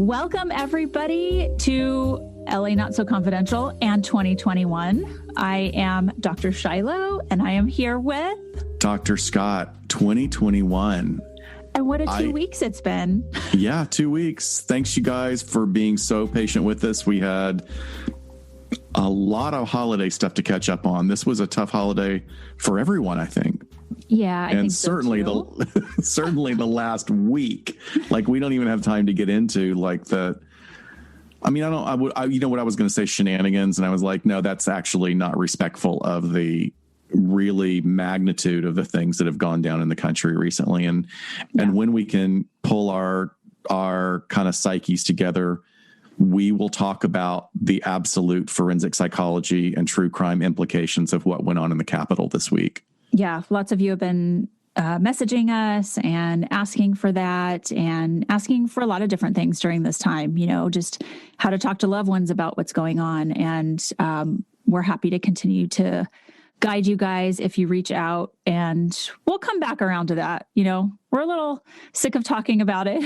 Welcome, everybody, to LA Not So Confidential and 2021. I am Dr. Shiloh, and I am here with Dr. Scott, 2021. And what a 2 weeks it's been. Yeah, 2 weeks. Thanks, you guys, for being so patient with us. We had a lot of holiday stuff to catch up on. This was a tough holiday for everyone, I think. Yeah, I think certainly so certainly the last week. Like, we don't even have time to get into like the. I mean, you know what I was going to say, shenanigans, and I was like, no, that's actually not respectful of the really magnitude of the things that have gone down in the country recently. And when we can pull our kind of psyches together, we will talk about the absolute forensic psychology and true crime implications of what went on in the Capitol this week. Yeah, lots of you have been messaging us and asking for that and asking for a lot of different things during this time, you know, just how to talk to loved ones about what's going on. And we're happy to continue to guide you guys if you reach out, and we'll come back around to that. You know, we're a little sick of talking about it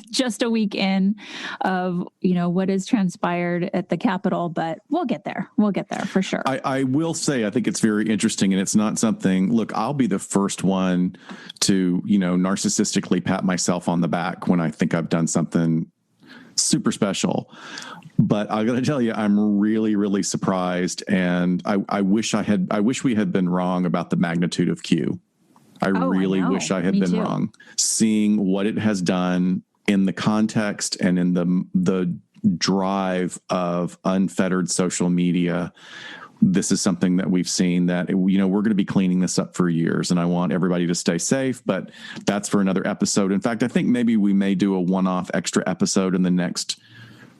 just a week in of, you know, what has transpired at the Capitol, but we'll get there. We'll get there for sure. I will say, I think it's very interesting, and it's not something, look, I'll be the first one to, you know, narcissistically pat myself on the back when I think I've done something super special. But I got to tell you, I'm really, really surprised, and I wish we had been wrong about the magnitude of Q. I really wish I had been wrong. Seeing what it has done in the context and in the drive of unfettered social media, this is something that we've seen that, you know, we're going to be cleaning this up for years, and I want everybody to stay safe, but that's for another episode. In fact, I think maybe we may do a one-off extra episode in the next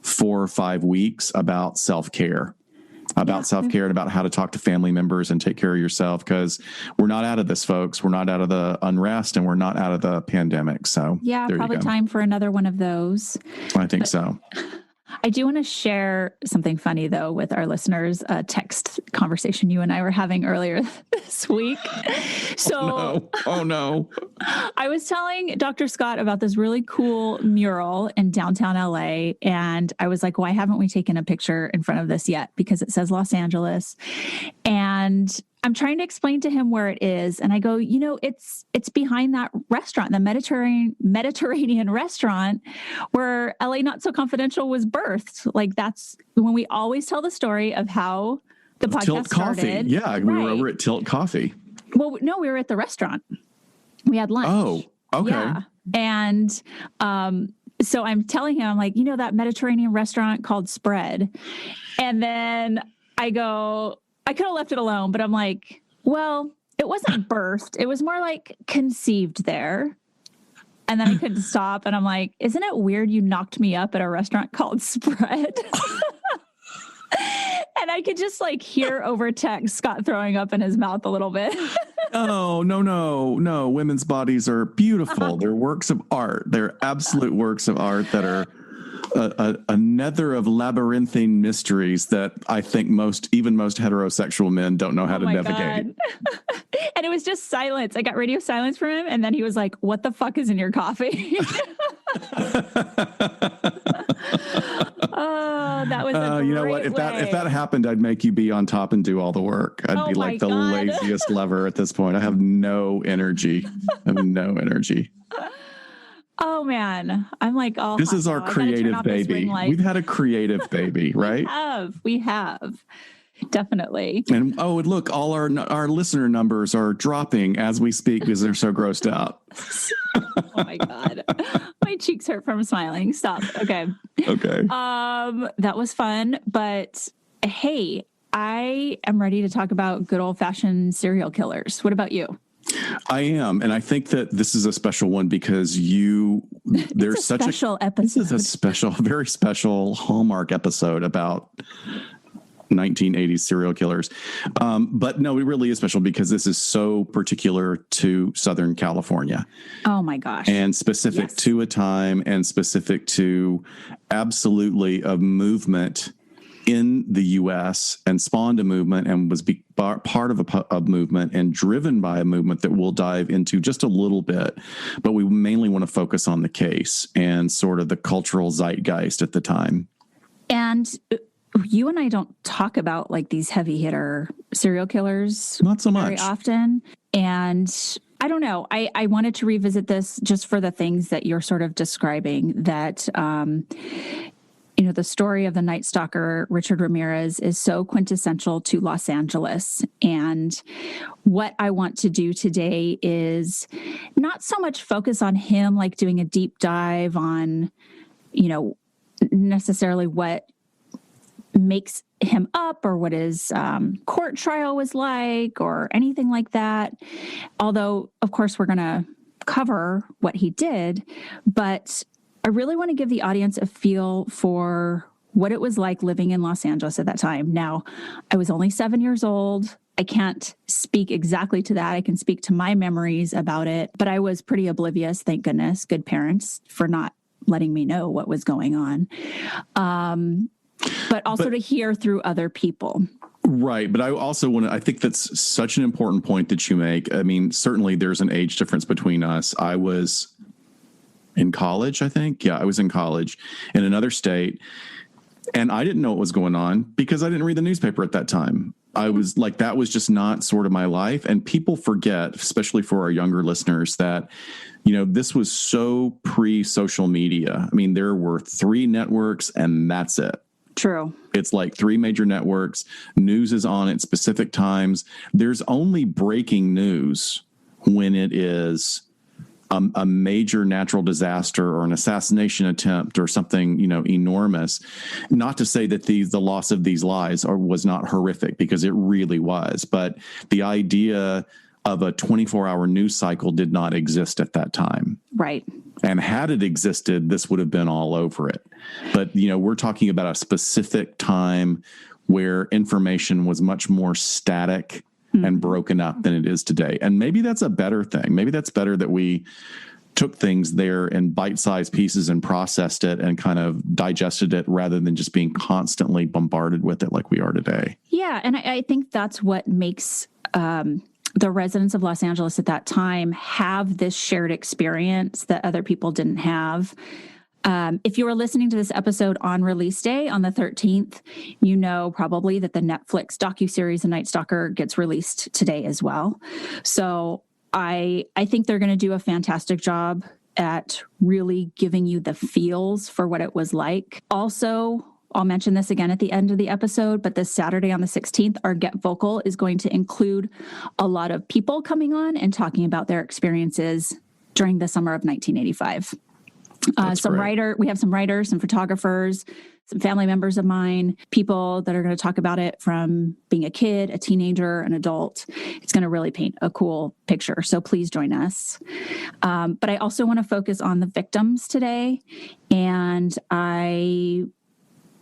4 or 5 weeks about self-care, and about how to talk to family members and take care of yourself, because we're not out of this, folks. We're not out of the unrest, and we're not out of the pandemic. So yeah, probably time for another one of those. I think so. I do want to share something funny, though, with our listeners, a text conversation you and I were having earlier this week. So, Oh, no. I was telling Dr. Scott about this really cool mural in downtown LA. And I was like, why haven't we taken a picture in front of this yet? Because it says Los Angeles. And I'm trying to explain to him where it is. And I go, you know, it's behind that restaurant, the Mediterranean restaurant where LA Not So Confidential was birthed. Like, that's when we always tell the story of how the podcast Tilt started. Coffee. Yeah, we were over at Tilt Coffee. Well, no, we were at the restaurant. We had lunch. Oh, okay. Yeah. And so I'm telling him, I'm like, you know, that Mediterranean restaurant called Spread. And then I go, I could have left it alone, but I'm like, well, it wasn't birthed. It was more like conceived there. And then I couldn't stop. And I'm like, isn't it weird you knocked me up at a restaurant called Spread? And I could just like hear over text Scott throwing up in his mouth a little bit. Oh, no. Women's bodies are beautiful. They're works of art. They're absolute works of art that are a nether of labyrinthine mysteries that I think even most heterosexual men don't know how to navigate. And it was just silence. I got radio silence from him, and then he was like, "What the fuck is in your coffee?" Oh, that was you know what? If that happened, I'd make you be on top and do all the work. I'd be like the laziest lover at this point. I have no energy. Oh man, I'm like, oh, this is our creative baby. We've had a creative baby, right? We have. Definitely. And look, all our listener numbers are dropping as we speak because they're so grossed out. Oh my God. My cheeks hurt from smiling. Stop. Okay. That was fun, but hey, I am ready to talk about good old-fashioned serial killers. What about you? I am, and I think that this is a special one because there's such a special episode. This is a very special Hallmark episode about 1980s serial killers. But no, it really is special because this is so particular to Southern California. Oh my gosh. And specific to a time and specific to absolutely a movement in the U.S. and spawned a movement and was part of a movement and driven by a movement that we'll dive into just a little bit. But we mainly want to focus on the case and sort of the cultural zeitgeist at the time. And you and I don't talk about like these heavy hitter serial killers not so much very often. And I don't know. I wanted to revisit this just for the things that you're sort of describing, that, the story of the Night Stalker, Richard Ramirez, is so quintessential to Los Angeles. And what I want to do today is not so much focus on him, like doing a deep dive on, necessarily what makes him up or what his court trial was like or anything like that. Although, of course, we're going to cover what he did, but I really want to give the audience a feel for what it was like living in Los Angeles at that time. Now, I was only 7 years old. I can't speak exactly to that. I can speak to my memories about it, but I was pretty oblivious, thank goodness. Good parents for not letting me know what was going on. But also to hear through other people. Right. But I also I think that's such an important point that you make. I mean, certainly there's an age difference between us. I was in college, I think. Yeah, I was in college in another state. And I didn't know what was going on because I didn't read the newspaper at that time. I was like, that was just not sort of my life. And people forget, especially for our younger listeners, that, this was so pre-social media. I mean, there were 3 networks and that's it. True. It's like 3 major networks. News is on at specific times. There's only breaking news when it is a major natural disaster or an assassination attempt or something, enormous. Not to say that the loss of these lives was not horrific, because it really was. But the idea of a 24-hour news cycle did not exist at that time. Right. And had it existed, this would have been all over it. But, we're talking about a specific time where information was much more static and broken up than it is today. And maybe that's a better thing. Maybe that's better that we took things there in bite-sized pieces and processed it and kind of digested it rather than just being constantly bombarded with it like we are today. Yeah. And I think that's what makes the residents of Los Angeles at that time have this shared experience that other people didn't have. If you were listening to this episode on release day on the 13th, you know probably that the Netflix docuseries The Night Stalker gets released today as well. So I think they're going to do a fantastic job at really giving you the feels for what it was like. Also, I'll mention this again at the end of the episode, but this Saturday on the 16th, our Get Vocal is going to include a lot of people coming on and talking about their experiences during the summer of 1985. We have some writers, some photographers, some family members of mine, people that are going to talk about it from being a kid, a teenager, an adult. It's going to really paint a cool picture. So please join us. But I also want to focus on the victims today. And I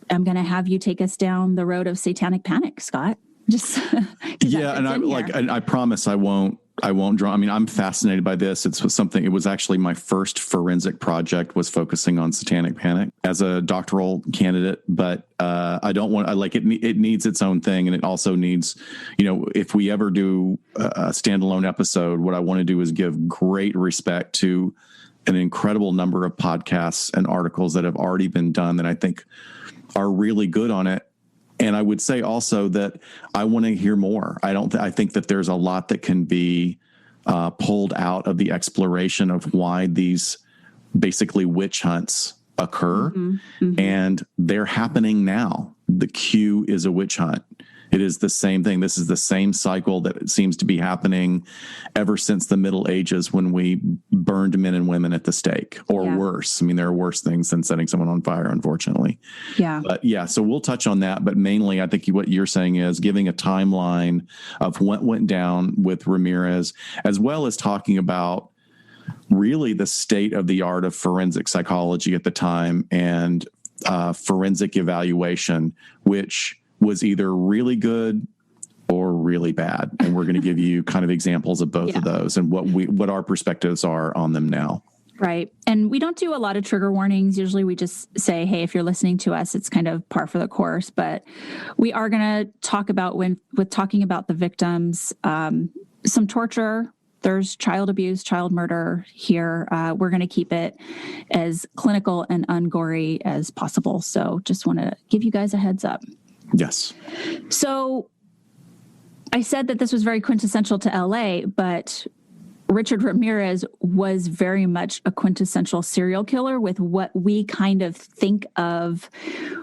am going to have you take us down the road of satanic panic, Scott. Just yeah. And I promise I won't draw. I mean, I'm fascinated by this. It was actually my first forensic project was focusing on satanic panic as a doctoral candidate, but it needs its own thing. And it also needs, if we ever do a standalone episode, what I want to do is give great respect to an incredible number of podcasts and articles that have already been done that I think are really good on it. And I would say also that I want to hear more. I think that there's a lot that can be pulled out of the exploration of why these basically witch hunts occur. Mm-hmm. Mm-hmm. And they're happening now. The Q is a witch hunt. It is the same thing. This is the same cycle that seems to be happening ever since the Middle Ages when we burned men and women at the stake, or worse. I mean, there are worse things than setting someone on fire, unfortunately. Yeah. But so we'll touch on that. But mainly, I think what you're saying is giving a timeline of what went down with Ramirez, as well as talking about really the state of the art of forensic psychology at the time and forensic evaluation, which was either really good or really bad. And we're going to give you kind of examples of both of those and what our perspectives are on them now. Right. And we don't do a lot of trigger warnings. Usually we just say, hey, if you're listening to us, it's kind of par for the course. But we are going to talk about with talking about the victims, some torture. There's child abuse, child murder here. We're going to keep it as clinical and ungory as possible. So just want to give you guys a heads up. Yes. So I said that this was very quintessential to LA, but Richard Ramirez was very much a quintessential serial killer with what we kind of think of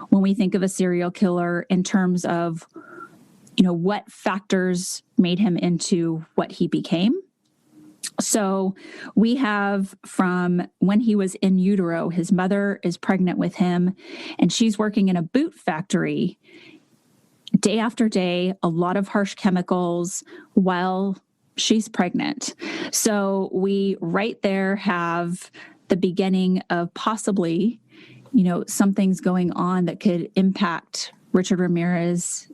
when we think of a serial killer in terms of, what factors made him into what he became. So we have from when he was in utero, his mother is pregnant with him and she's working in a boot factory day after day, a lot of harsh chemicals while she's pregnant. So we right there have the beginning of possibly, something's going on that could impact Richard Ramirez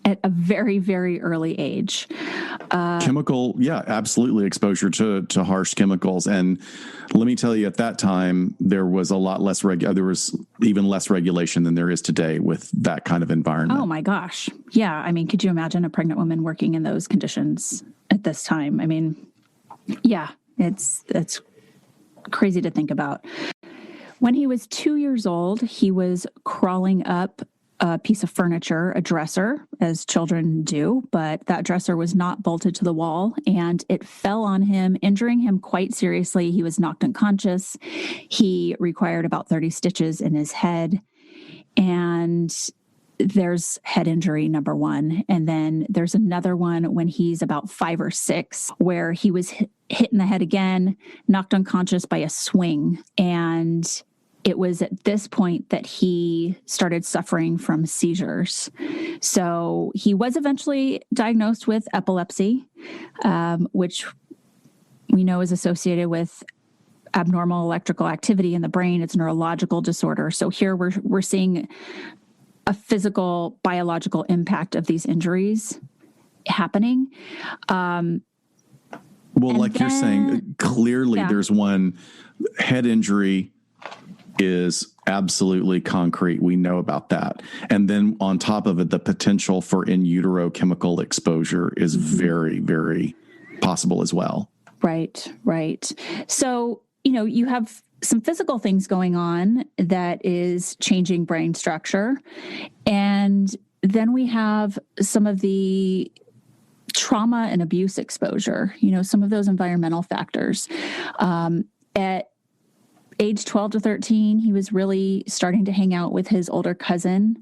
at a very, very early age. Chemical, absolutely. Exposure to harsh chemicals. And let me tell you, at that time, there was a lot less, there was even less regulation than there is today with that kind of environment. Oh my gosh. Yeah. I mean, could you imagine a pregnant woman working in those conditions at this time? I mean, yeah, it's crazy to think about. When he was 2 years old, he was crawling up a piece of furniture, a dresser, as children do, but that dresser was not bolted to the wall and it fell on him, injuring him quite seriously. He was knocked unconscious. He required about 30 stitches in his head. And there's head injury, number one. And then there's another one when he's about 5 or 6, where he was hit in the head again, knocked unconscious by a swing. And it was at this point that he started suffering from seizures. So he was eventually diagnosed with epilepsy, which we know is associated with abnormal electrical activity in the brain. It's a neurological disorder. So here we're seeing a physical, biological impact of these injuries happening. Well, like you're saying, clearly there's one head injury is absolutely concrete. We know about that. And then on top of it, the potential for in utero chemical exposure is very, very possible as well. Right. So, you have some physical things going on that is changing brain structure. And then we have some of the trauma and abuse exposure, some of those environmental factors. At age 12 to 13, he was really starting to hang out with his older cousin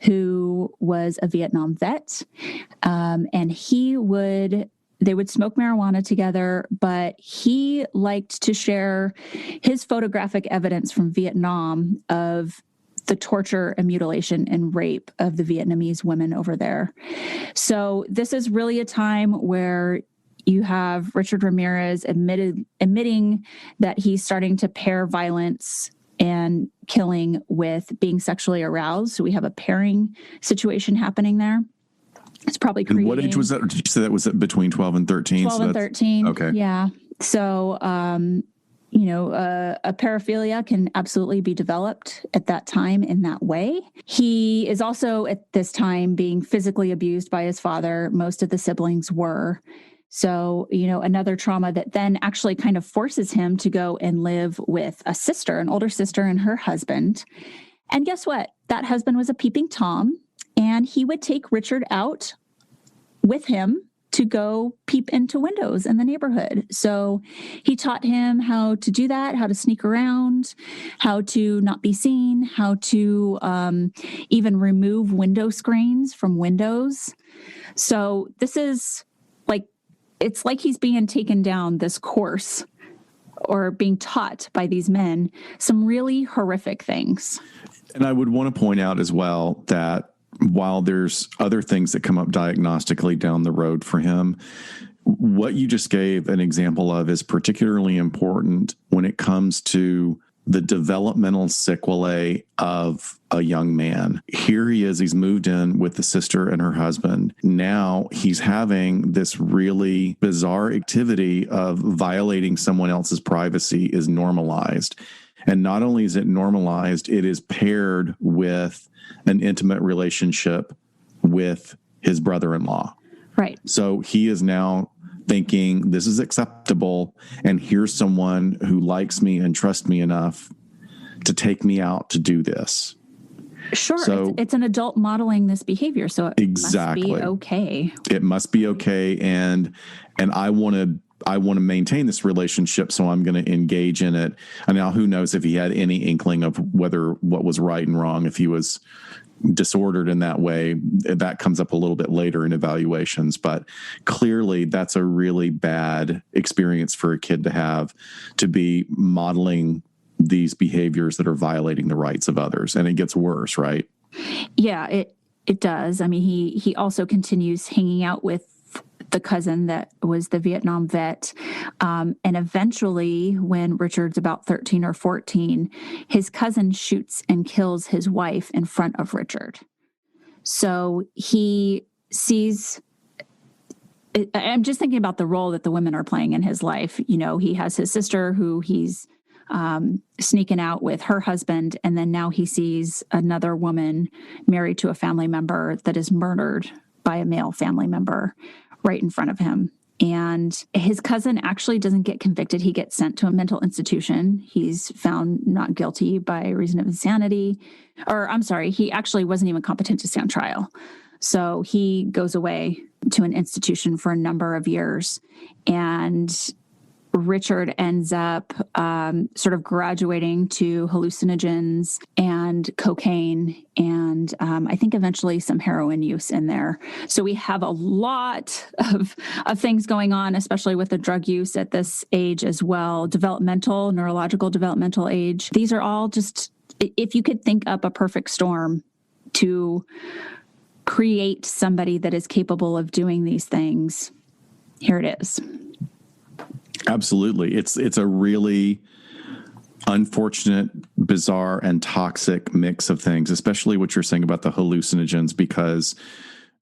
who was a Vietnam vet. And they would smoke marijuana together, but he liked to share his photographic evidence from Vietnam of the torture and mutilation and rape of the Vietnamese women over there. So this is really a time where you have Richard Ramirez admitting that he's starting to pair violence and killing with being sexually aroused. So we have a pairing situation happening there. It's probably creating... And what age was that? Did you say that was between 12 and 13? 12 and 13. Okay. Yeah. So, a paraphilia can absolutely be developed at that time in that way. He is also at this time being physically abused by his father. Most of the siblings were. So, another trauma that then actually kind of forces him to go and live with a sister, an older sister, and her husband. And guess what? That husband was a peeping Tom, and he would take Richard out with him to go peep into windows in the neighborhood. So he taught him how to do that, how to sneak around, how to not be seen, how to even remove window screens from windows. So this is it's like he's being taken down this course or being taught by these men some really horrific things. And I would want to point out as well that while there's other things that come up diagnostically down the road for him, what you just gave an example of is particularly important when it comes to the developmental sequelae of a young man. Here he is, he's moved in with the sister and her husband. Now he's having this really bizarre activity of violating someone else's privacy is normalized. And not only is it normalized, it is paired with an intimate relationship with his brother-in-law. Right. So he is now thinking this is acceptable, and here's someone who likes me and trusts me enough to take me out to do this. Sure. So, it's an adult modeling this behavior, so it must be okay. It must be okay, and I want to maintain this relationship, so I'm going to engage in it. And now who knows if he had any inkling of what was right and wrong, if he was disordered in that way. That comes up a little bit later in evaluations, but clearly that's a really bad experience for a kid to have, to be modeling these behaviors that are violating the rights of others. And it gets worse, right? Yeah, it does. I mean, he also continues hanging out with the cousin that was the Vietnam vet. And eventually, when Richard's about 13 or 14, his cousin shoots and kills his wife in front of Richard. So he sees... I'm just thinking about the role that the women are playing in his life. You know, he has his sister who he's sneaking out with her husband, and then now he sees another woman married to a family member that is murdered by a male family member right in front of him. And his cousin actually doesn't get convicted. He gets sent to a mental institution. He's found not guilty by reason of insanity. Or I'm sorry, he actually wasn't even competent to stand trial. So he goes away to an institution for a number of years. And Richard ends up sort of graduating to hallucinogens and cocaine and I think eventually some heroin use in there. So we have a lot of things going on, especially with the drug use at this age as well. Neurological developmental age. These are all just, if you could think up a perfect storm to create somebody that is capable of doing these things, here it is. Absolutely. It's a really unfortunate, bizarre, and toxic mix of things, especially what you're saying about the hallucinogens, because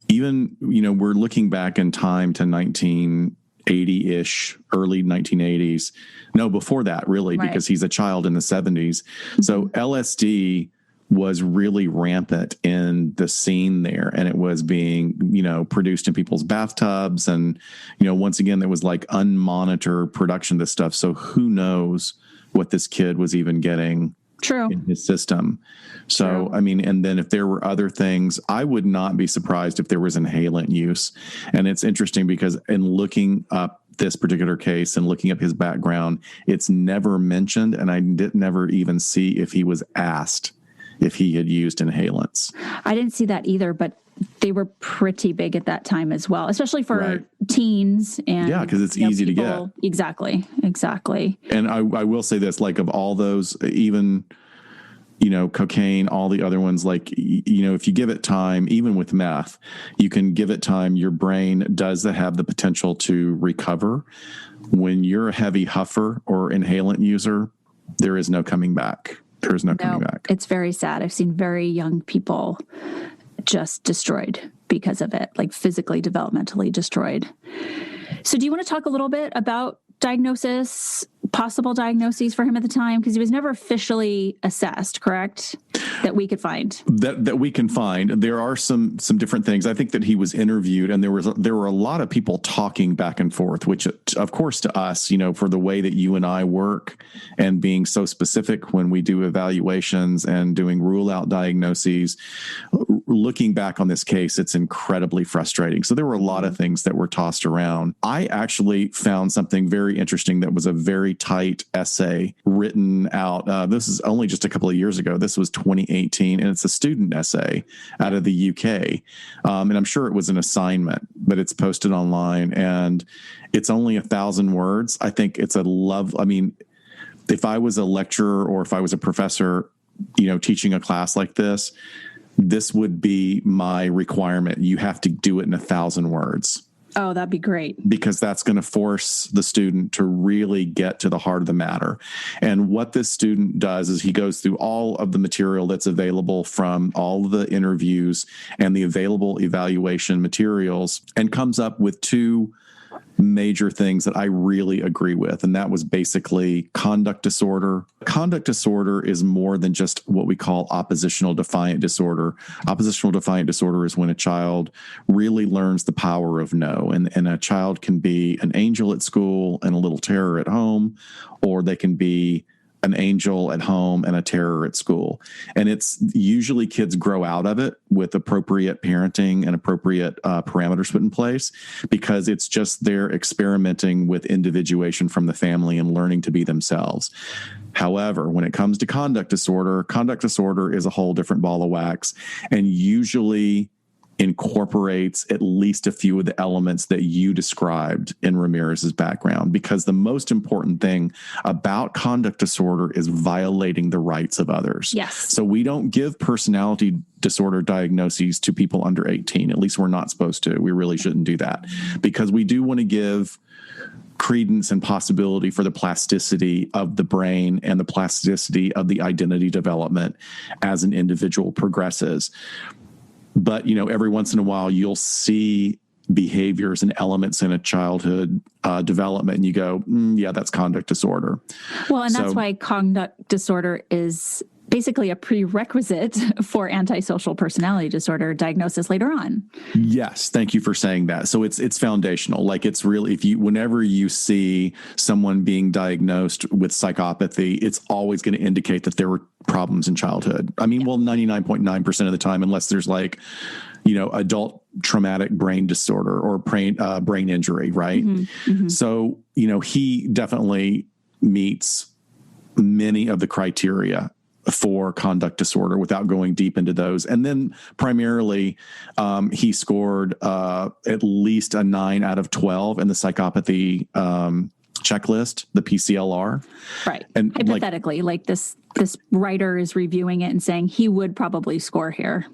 even, we're looking back in time to 1980-ish, early 1980s. No, before that, really, right. Because he's a child in the 70s. Mm-hmm. So LSD was really rampant in the scene there, and it was being, produced in people's bathtubs. And, once again, there was like unmonitored production of this stuff. So who knows what this kid was even getting in his system. So, True. I mean, and then if there were other things, I would not be surprised if there was inhalant use. And it's interesting because in looking up this particular case and looking up his background, it's never mentioned. And I never even see if he was asked if he had used inhalants. I didn't see that either, but they were pretty big at that time as well, especially for teens. And yeah, because it's easy to get. Exactly. And I will say this, like of all those, even, cocaine, all the other ones, like, if you give it time, even with meth, you can give it time, your brain does have the potential to recover. When you're a heavy huffer or inhalant user, there is no coming back. There's no coming back. It's very sad. I've seen very young people just destroyed because of it, like physically, developmentally destroyed. So do you want to talk a little bit about possible diagnoses for him at the time? Because he was never officially assessed, correct? That we could find. That we can find. There are some different things. I think that he was interviewed, and there were a lot of people talking back and forth, which of course to us, for the way that you and I work and being so specific when we do evaluations and doing rule out diagnoses, looking back on this case, it's incredibly frustrating. So there were a lot of things that were tossed around. I actually found something very interesting that was a very tight essay written out. This is only just a couple of years ago. This was 2018, and it's a student essay out of the UK. And I'm sure it was an assignment, but it's posted online, and it's only 1,000 words. I think it's if I was a lecturer or if I was a professor, teaching a class like this would be my requirement. You have to do it in 1,000 words. Oh, that'd be great. Because that's going to force the student to really get to the heart of the matter. And what this student does is he goes through all of the material that's available from all of the interviews and the available evaluation materials and comes up with two major things that I really agree with. And that was basically conduct disorder. Conduct disorder is more than just what we call oppositional defiant disorder. Oppositional defiant disorder is when a child really learns the power of no. And a child can be an angel at school and a little terror at home, or they can be an angel at home and a terror at school. And it's usually kids grow out of it with appropriate parenting and appropriate parameters put in place, because it's just they're experimenting with individuation from the family and learning to be themselves. However, when it comes to conduct disorder is a whole different ball of wax, and usually incorporates at least a few of the elements that you described in Ramirez's background, because the most important thing about conduct disorder is violating the rights of others. Yes. So we don't give personality disorder diagnoses to people under 18. At least we're not supposed to. We really shouldn't do that, because we do want to give credence and possibility for the plasticity of the brain and the plasticity of the identity development as an individual progresses. But, every once in a while, you'll see behaviors and elements in a childhood development, and you go, yeah, that's conduct disorder. Well, and that's why conduct disorder is basically a prerequisite for antisocial personality disorder diagnosis later on. Yes. Thank you for saying that. So it's foundational. Like, it's really, whenever you see someone being diagnosed with psychopathy, it's always going to indicate that there were problems in childhood. I mean, 99.9% of the time, unless there's adult traumatic brain disorder or brain injury. Right. Mm-hmm. Mm-hmm. So, he definitely meets many of the criteria for conduct disorder without going deep into those. And then primarily, he scored at least a 9 out of 12 in the psychopathy checklist, the PCLR. Right. And hypothetically, like this writer is reviewing it and saying he would probably score here.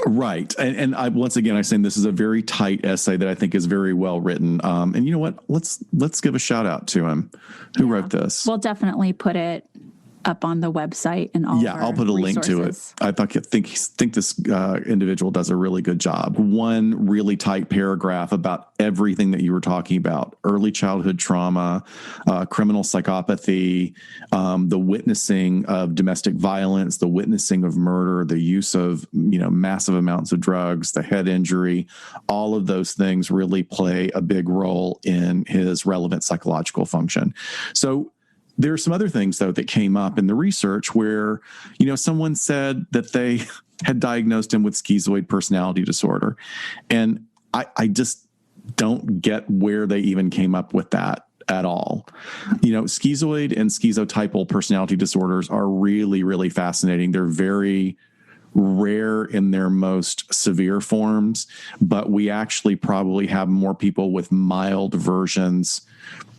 Right. And I, once again, I'm saying this is a very tight essay that I think is very well written. And you know what? Let's give a shout out to him who wrote this. We'll definitely put it up on the website and all. Yeah, I'll put a link to it. I think this individual does a really good job. One really tight paragraph about everything that you were talking about: early childhood trauma, criminal psychopathy, the witnessing of domestic violence, the witnessing of murder, the use of massive amounts of drugs, the head injury. All of those things really play a big role in his relevant psychological function. So there are some other things, though, that came up in the research where, someone said that they had diagnosed him with schizoid personality disorder. And I just don't get where they even came up with that at all. Schizoid and schizotypal personality disorders are really, really fascinating. They're very rare in their most severe forms, but we actually probably have more people with mild versions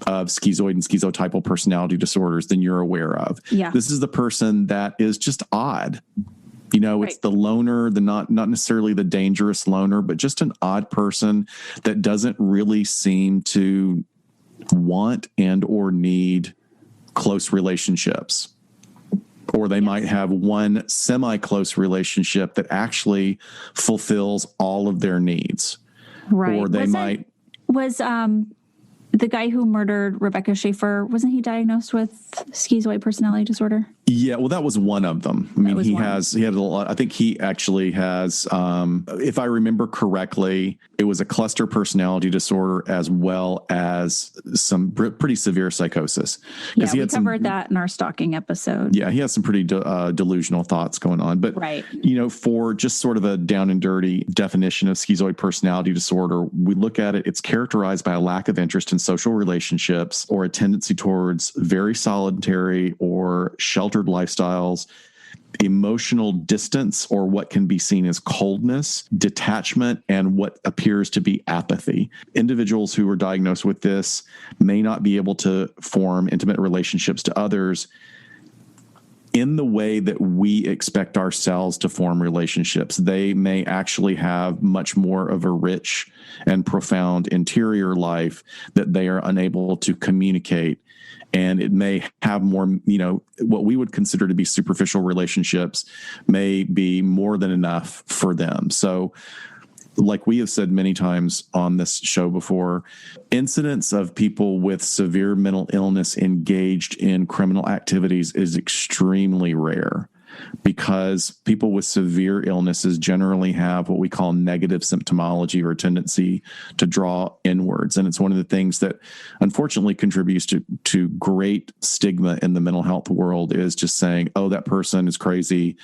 of schizoid and schizotypal personality disorders than you're aware of. Yeah. This is the person that is just odd. It's the loner, the not necessarily the dangerous loner, but just an odd person that doesn't really seem to want and or need close relationships. Or they might have one semi-close relationship that actually fulfills all of their needs. Right. Or they Was the guy who murdered Rebecca Schaefer, wasn't he diagnosed with schizoid personality disorder? Yeah, well, that was one of them. I mean, he had a lot. I think he actually has, if I remember correctly, it was a cluster personality disorder as well as some pretty severe psychosis. Yeah, we covered that in our stalking episode. Yeah, he has some pretty delusional thoughts going on. But, for just sort of a down and dirty definition of schizoid personality disorder, we look at it, it's characterized by a lack of interest in social relationships or a tendency towards very solitary or sheltered lifestyles, emotional distance, or what can be seen as coldness, detachment, and what appears to be apathy. Individuals who are diagnosed with this may not be able to form intimate relationships to others in the way that we expect ourselves to form relationships. They may actually have much more of a rich and profound interior life that they are unable to communicate. And it may have more, what we would consider to be superficial relationships may be more than enough for them. So, like we have said many times on this show before, incidents of people with severe mental illness engaged in criminal activities is extremely rare, because people with severe illnesses generally have what we call negative symptomology, or a tendency to draw inwards. And it's one of the things that unfortunately contributes to great stigma in the mental health world, is just saying, oh, that person is crazy,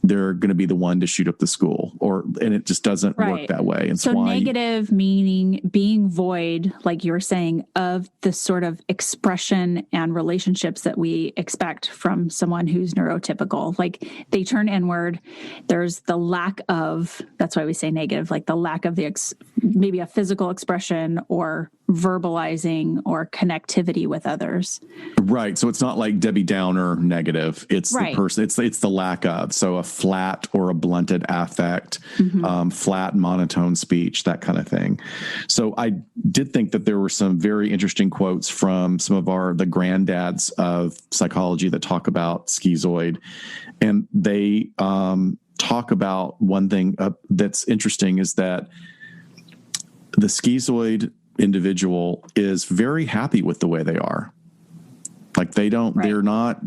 they're going to be the one to shoot up the school, and it just doesn't work that way. And so negative meaning being void, like you were saying, of the sort of expression and relationships that we expect from someone who's neurotypical. Like, they turn inward. There's the lack of, that's why we say negative, like the lack of maybe a physical expression or verbalizing or connectivity with others. Right. So it's not like Debbie Downer negative. It's the person, it's the lack of. So a flat or a blunted affect, flat monotone speech, that kind of thing. So I did think that there were some very interesting quotes from some of the granddads of psychology that talk about schizoid. And they talk about one thing that's interesting, is that the schizoid individual is very happy with the way they are. Like, they're not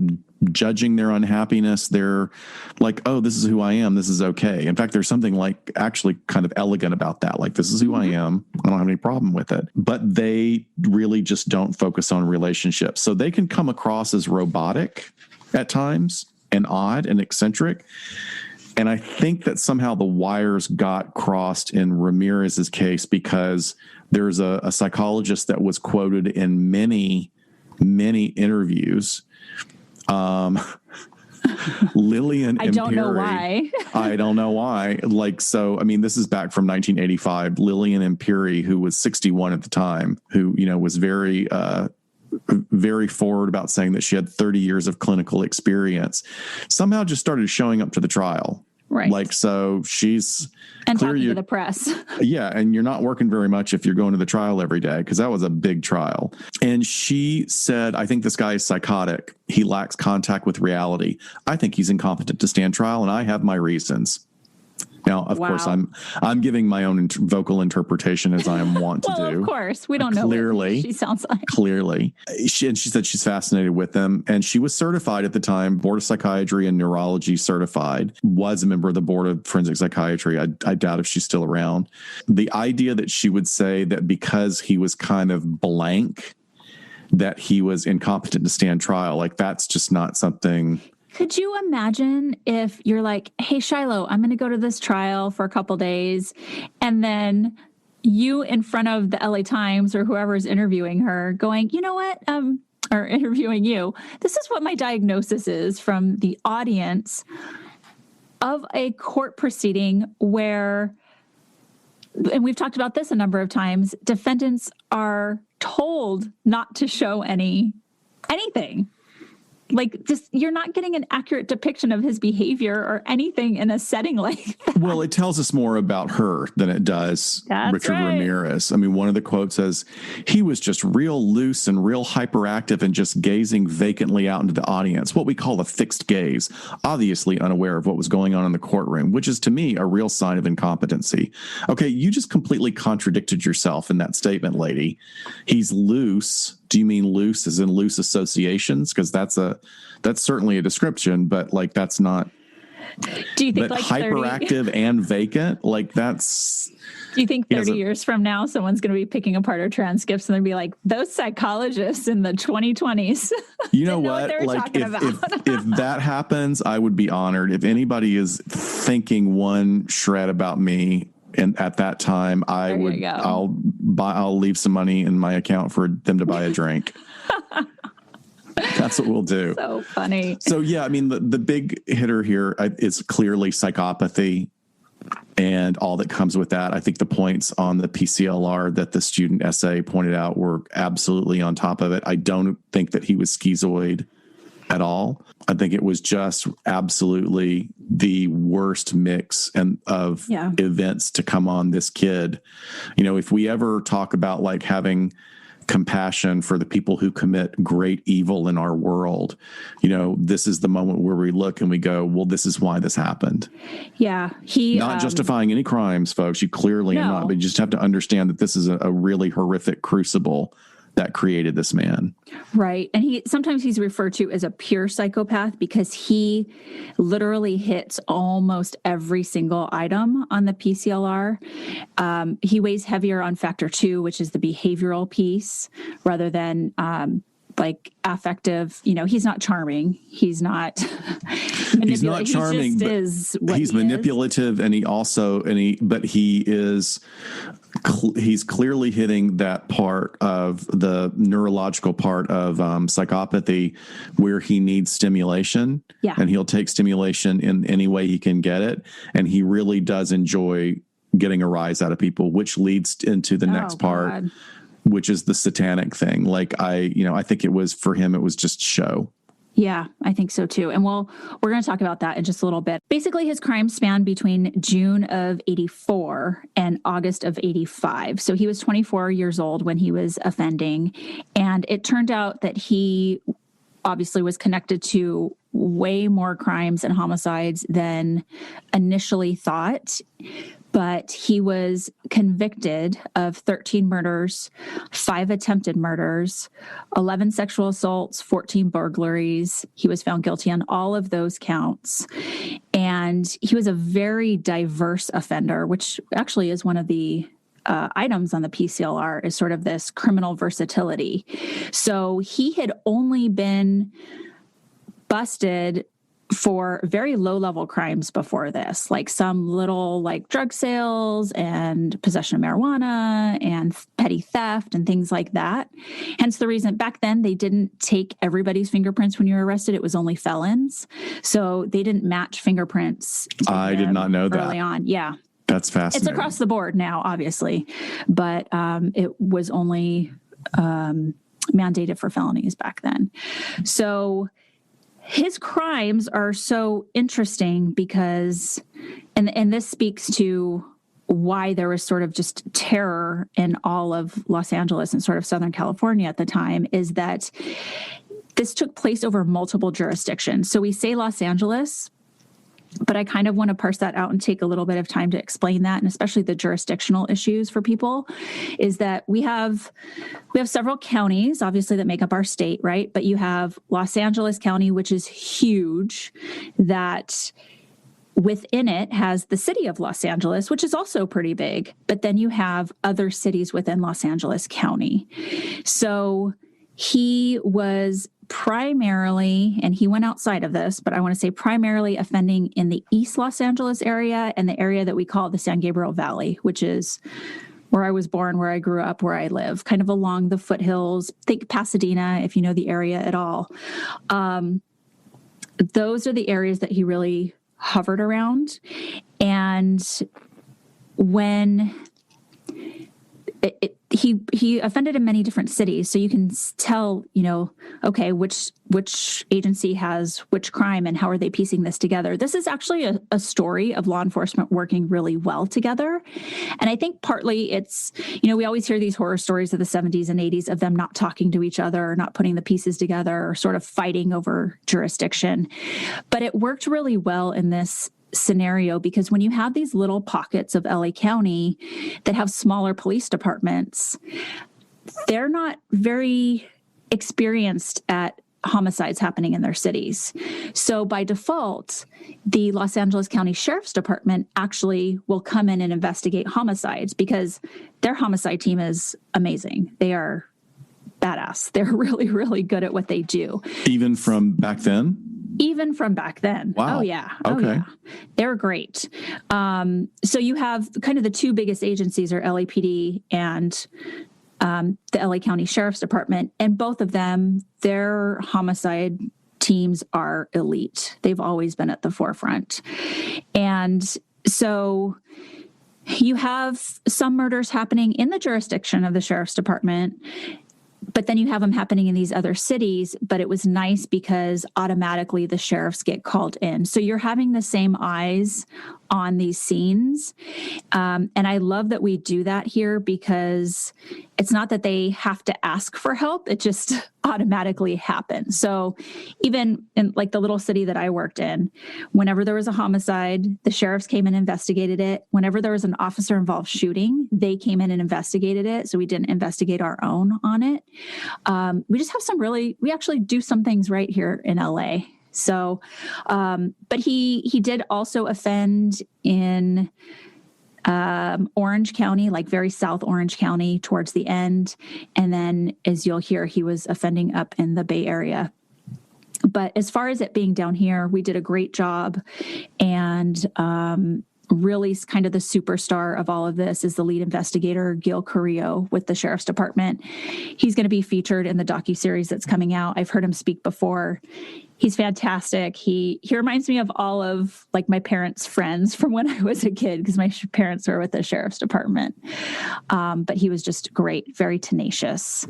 judging their unhappiness. They're like, oh, this is who I am. This is okay. In fact, there's something like actually kind of elegant about that. Like, this is who I am. I don't have any problem with it. But they really just don't focus on relationships. So they can come across as robotic at times, and odd and eccentric. And I think that somehow the wires got crossed in Ramirez's case, because there's a psychologist that was quoted in many, many interviews. Lillian I don't know why. I don't know why. This is back from 1985. Lillian Imperi, who was 61 at the time, who, was very forward about saying that she had 30 years of clinical experience, somehow just started showing up to the trial. Right. So she's talking to the press. Yeah. And you're not working very much if you're going to the trial every day, because that was a big trial. And she said, I think this guy is psychotic. He lacks contact with reality. I think he's incompetent to stand trial, and I have my reasons. Now, of course, I'm giving my own vocal interpretation, as I am wont to do. Of course, we don't know what she sounds like. Clearly. She said she's fascinated with them. And she was certified at the time, Board of Psychiatry and Neurology certified, was a member of the Board of Forensic Psychiatry. I doubt if she's still around. The idea that she would say that because he was kind of blank, that he was incompetent to stand trial, like, that's just not something... Could you imagine if you're like, hey, Shiloh, I'm going to go to this trial for a couple days, and then you in front of the LA Times or whoever's interviewing her going, you know what, or interviewing you, this is what my diagnosis is from the audience of a court proceeding where, and we've talked about this a number of times, defendants are told not to show anything. Like, just, you're not getting an accurate depiction of his behavior or anything in a setting like that. Well, it tells us more about her than it does Richard Ramirez. I mean, one of the quotes says, he was just real loose and real hyperactive and just gazing vacantly out into the audience, what we call a fixed gaze, obviously unaware of what was going on in the courtroom, which is to me a real sign of incompetency. Okay, you just completely contradicted yourself in that statement, lady. He's loose. Do you mean loose as in loose associations? Because that's certainly a description, but like, that's not. Do you think like hyperactive and vacant? Like, that's. Do you think 30 years from now, someone's going to be picking apart our transcripts and they'll be like, those psychologists in the 2020s? You know what? Like, if that happens, I would be honored. If anybody is thinking one shred about me, and at that time, I'll leave some money in my account for them to buy a drink. That's what we'll do. So funny. So yeah, I mean, the big hitter here is clearly psychopathy and all that comes with that. I think the points on the PCLR that the student essay pointed out were absolutely on top of it. I don't think that he was schizoid at all. I think it was just absolutely the worst mix of events to come on this kid. You know, if we ever talk about like having compassion for the people who commit great evil in our world, you know, this is the moment where we look and we go, well, this is why this happened. Yeah. Not justifying any crimes, folks. You clearly are not, but you just have to understand that this is a really horrific crucible that created this man. Right. And sometimes he's referred to as a pure psychopath because he literally hits almost every single item on the PCLR. He weighs heavier on factor 2, which is the behavioral piece, rather than like affective. You know, he's not charming. He's not he's not charming, he just but he's manipulative, and he's clearly hitting that part of the neurological part of psychopathy where he needs stimulation. Yeah. And he'll take stimulation in any way he can get it. And he really does enjoy getting a rise out of people, which leads into the next part, which is the satanic thing. Like I think it was, for him, it was just show. Yeah, I think so too. And we're going to talk about that in just a little bit. Basically, his crimes spanned between June of 84 and August of 85. So he was 24 years old when he was offending. And it turned out that he obviously was connected to way more crimes and homicides than initially thought. But he was convicted of 13 murders, 5 attempted murders, 11 sexual assaults, 14 burglaries. He was found guilty on all of those counts. And he was a very diverse offender, which actually is one of the items on the PCLR, is sort of this criminal versatility. So he had only been busted for very low-level crimes before this, like some little like drug sales and possession of marijuana and petty theft and things like that. Hence the reason back then they didn't take everybody's fingerprints when you were arrested. It was only felons. So they didn't match fingerprints. I did not know that. Early on. Yeah. That's fascinating. It's across the board now, obviously, but it was only mandated for felonies back then. So his crimes are so interesting because, and this speaks to why there was sort of just terror in all of Los Angeles and sort of Southern California at the time, is that this took place over multiple jurisdictions. So we say Los Angeles, but I kind of want to parse that out and take a little bit of time to explain that, and especially the jurisdictional issues for people, is that we have several counties, obviously, that make up our state, right? But you have Los Angeles County, which is huge, that within it has the city of Los Angeles, which is also pretty big. But then you have other cities within Los Angeles County. So he was primarily, and he went outside of this, but I want to say primarily offending in the East Los Angeles area and the area that we call the San Gabriel Valley, which is where I was born, where I grew up, where I live, kind of along the foothills. Think Pasadena, if you know the area at all. Those are the areas that he really hovered around. And when he offended in many different cities, so you can tell, okay, which agency has which crime and how are they piecing this together. This is actually a story of law enforcement working really well together. And I think partly it's, we always hear these horror stories of the 70s and 80s of them not talking to each other or not putting the pieces together or sort of fighting over jurisdiction. But it worked really well in this scenario because when you have these little pockets of LA County that have smaller police departments, they're not very experienced at homicides happening in their cities. So by default, the Los Angeles County Sheriff's Department actually will come in and investigate homicides because their homicide team is amazing. They are badass. They're really, really good at what they do. Even from back then? Even from back then. Wow. Oh, yeah. Okay. Oh, yeah. They're great. So you have kind of the two biggest agencies are LAPD and the LA County Sheriff's Department. And both of them, their homicide teams are elite. They've always been at the forefront. And so you have some murders happening in the jurisdiction of the Sheriff's Department, But then you have them happening in these other cities, but it was nice because automatically the sheriffs get called in. So you're having the same eyes on these scenes. And I love that we do that here because it's not that they have to ask for help. It just automatically happens. So even in like the little city that I worked in, whenever there was a homicide, the sheriffs came and investigated it. Whenever there was an officer involved shooting, they came in and investigated it. So we didn't investigate our own on it. We just have we actually do some things right here in LA. So, but he did also offend in Orange County, like very South Orange County towards the end. And then as you'll hear, he was offending up in the Bay Area. But as far as it being down here, we did a great job. And really kind of the superstar of all of this is the lead investigator, Gil Carrillo, with the Sheriff's Department. He's going to be featured in the docuseries that's coming out. I've heard him speak before. He's fantastic. He reminds me of all of like my parents' friends from when I was a kid, because my parents were with the Sheriff's Department. But he was just great, very tenacious.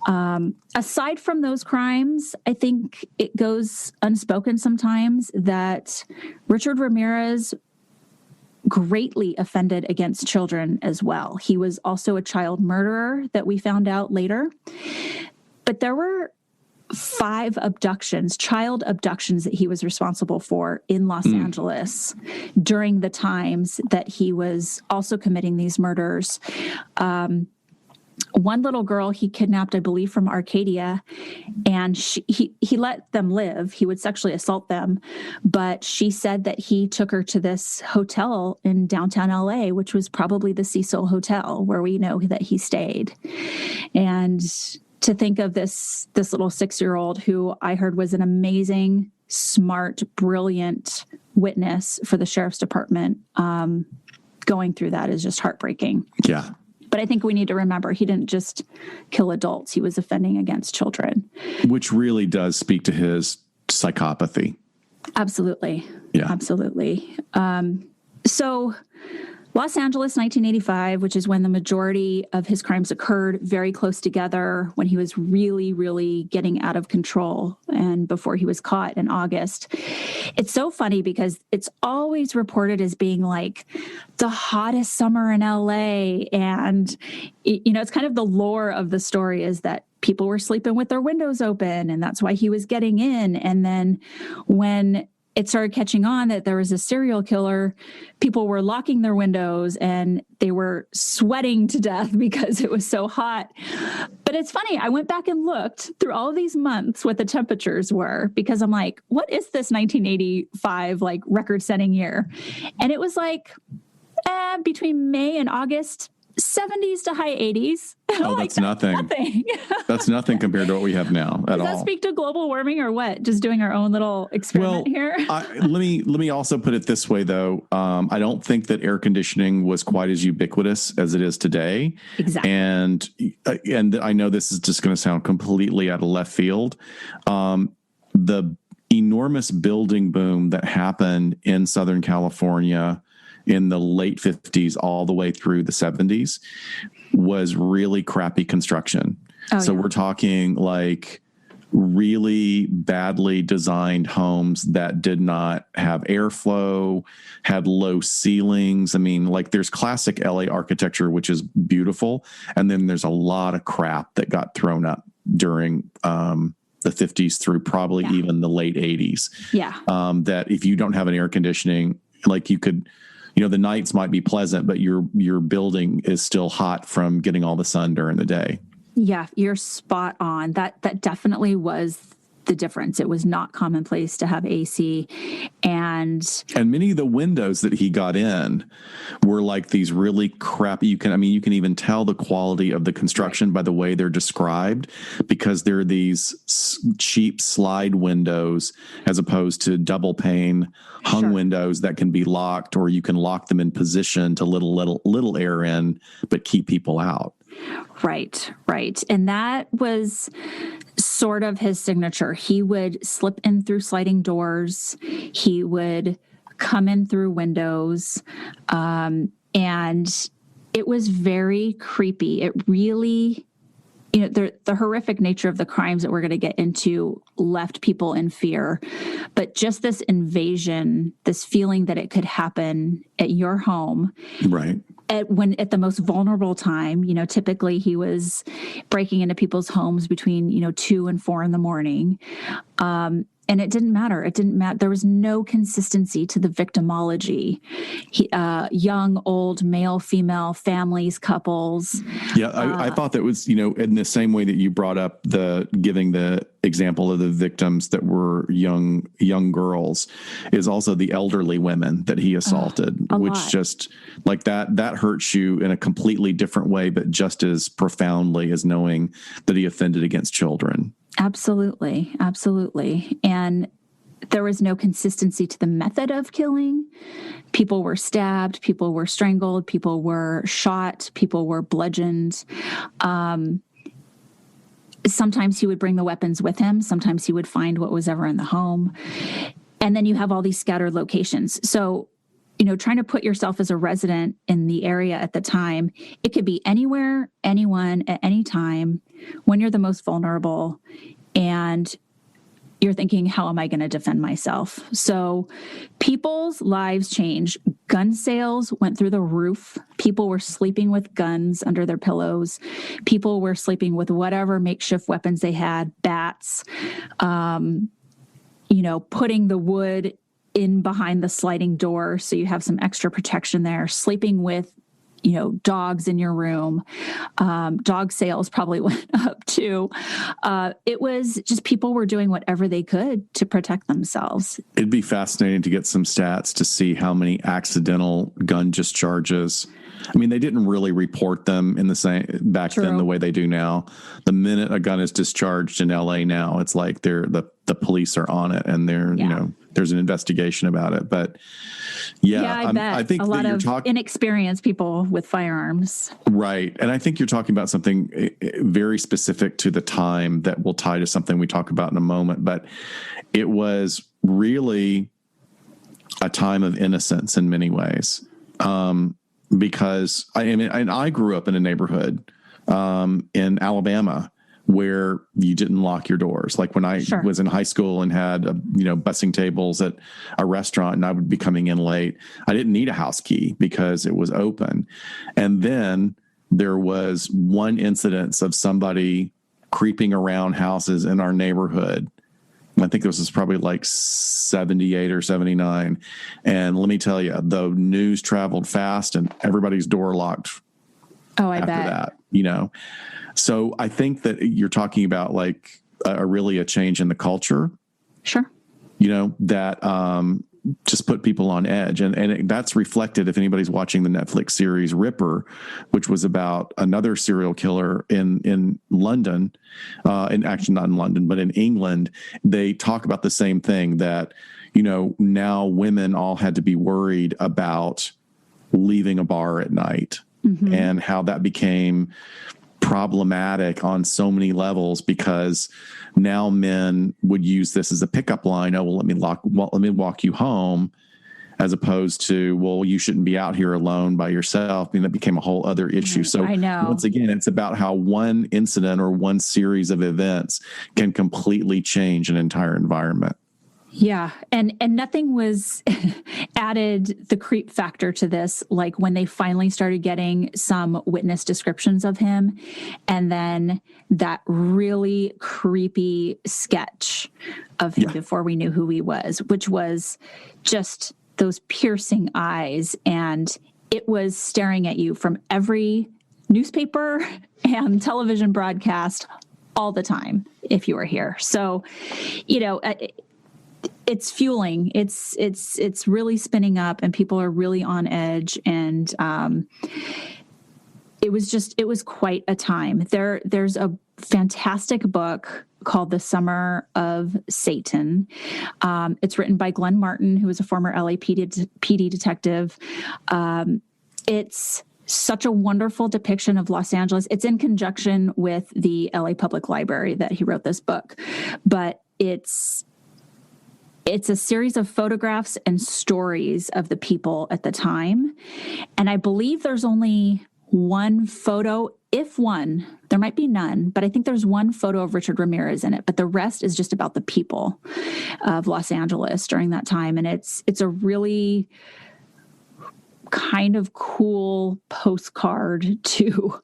Aside from those crimes, I think it goes unspoken sometimes that Richard Ramirez greatly offended against children as well. He was also a child murderer that we found out later. But there were 5 child abductions that he was responsible for in Los Angeles during the times that he was also committing these murders. One little girl he kidnapped, I believe, from Arcadia, and he let them live. He would sexually assault them, but she said that he took her to this hotel in downtown LA, which was probably the Cecil Hotel, where we know that he stayed. And to think of this little 6-year-old who I heard was an amazing, smart, brilliant witness for the Sheriff's Department, going through that is just heartbreaking. Yeah. But I think we need to remember he didn't just kill adults. He was offending against children. Which really does speak to his psychopathy. Absolutely. Yeah. Absolutely. So Los Angeles, 1985, which is when the majority of his crimes occurred, very close together, when he was really, really getting out of control and before he was caught in August. It's so funny because it's always reported as being like the hottest summer in LA. And, it's kind of the lore of the story is that people were sleeping with their windows open and that's why he was getting in. And then when it started catching on that there was a serial killer, people were locking their windows and they were sweating to death because it was so hot. But it's funny, I went back and looked through all of these months what the temperatures were, because I'm like, what is this 1985 like record-setting year? And it was like between May and August, 70s to high 80s. Oh, that's nothing. That's nothing compared to what we have now at all. Does that speak to global warming or what? Just doing our own little experiment here? Let me also put it this way, though. I don't think that air conditioning was quite as ubiquitous as it is today. Exactly. And I know this is just going to sound completely out of left field. The enormous building boom that happened in Southern California in the late 50s all the way through the 70s was really crappy construction. So we're talking like really badly designed homes that did not have airflow, had low ceilings. I mean, like there's classic LA architecture, which is beautiful. And then there's a lot of crap that got thrown up during the 50s through probably even the late 80s. Yeah. That if you don't have an air conditioning, like you could, the nights might be pleasant, but your building is still hot from getting all the sun during the day. Yeah, you're spot on. That definitely was the difference. It was not commonplace to have AC. And many of the windows that he got in were like these really crappy, you can even tell the quality of the construction by the way they're described, because they're these cheap slide windows as opposed to double pane hung windows that can be locked, or you can lock them in position to little air in, but keep people out. Right. And that was sort of his signature. He would slip in through sliding doors. He would come in through windows. And it was very creepy. It the horrific nature of the crimes that we're going to get into left people in fear. But just this invasion, this feeling that it could happen at your home. Right. At the most vulnerable time, typically he was breaking into people's homes between, 2 and 4 in the morning. And it didn't matter. There was no consistency to the victimology. Young, old, male, female, families, couples. Yeah, I thought that was, in the same way that you brought up giving the example of the victims that were young girls, is also the elderly women that he assaulted, which lot. Just like that hurts you in a completely different way, but just as profoundly as knowing that he offended against children. Absolutely. And there was no consistency to the method of killing. People were stabbed, people were strangled, people were shot, people were bludgeoned. Sometimes he would bring the weapons with him. Sometimes he would find what was ever in the home. And then you have all these scattered locations. So, trying to put yourself as a resident in the area at the time, it could be anywhere, anyone, at any time, when you're the most vulnerable and you're thinking, how am I going to defend myself? So people's lives changed. Gun sales went through the roof. People were sleeping with guns under their pillows. People were sleeping with whatever makeshift weapons they had, bats, putting the wood in behind the sliding door so you have some extra protection there, sleeping with dogs in your room. Dog sales probably went up too. It was just people were doing whatever they could to protect themselves. It'd be fascinating to get some stats to see how many accidental gun discharges. I mean, they didn't really report them in the same back True. Then the way they do now. The minute a gun is discharged in LA now, it's like the police are on it and there's an investigation about it. But I bet. I think a lot of inexperienced people with firearms. Right. And I think you're talking about something very specific to the time that will tie to something we talk about in a moment. But it was really a time of innocence in many ways. Because I grew up in a neighborhood in Alabama where you didn't lock your doors. Like when I Sure. was in high school and had bussing tables at a restaurant and I would be coming in late, I didn't need a house key because it was open. And then there was one incidence of somebody creeping around houses in our neighborhood. I think this was probably like 78 or 79. And let me tell you, the news traveled fast and everybody's door locked. Oh, I bet. That, So I think that you're talking about like really a change in the culture. Sure. That just put people on edge. And that's reflected if anybody's watching the Netflix series Ripper, which was about another serial killer in London, and actually not in London, but in England. They talk about the same thing that, now women all had to be worried about leaving a bar at night and how that became problematic on so many levels because now men would use this as a pickup line. Oh, well, let me walk you home, as opposed to, well, you shouldn't be out here alone by yourself. I mean, that became a whole other issue. So I know. Once again, it's about how one incident or one series of events can completely change an entire environment. Yeah. And nothing was added the creep factor to this, like when they finally started getting some witness descriptions of him. And then that really creepy sketch of him before we knew who he was, which was just those piercing eyes. And it was staring at you from every newspaper and television broadcast all the time if you were here. So, it's fueling. It's really spinning up, and people are really on edge. And it was quite a time. There's a fantastic book called The Summer of Satan. It's written by Glenn Martin, who was a former LAPD detective. It's such a wonderful depiction of Los Angeles. It's in conjunction with the LA Public Library that he wrote this book, but it's a series of photographs and stories of the people at the time. And I believe there's only one photo if one, there might be none, but I think there's one photo of Richard Ramirez in it, but the rest is just about the people of Los Angeles during that time. And it's a really kind of cool postcard to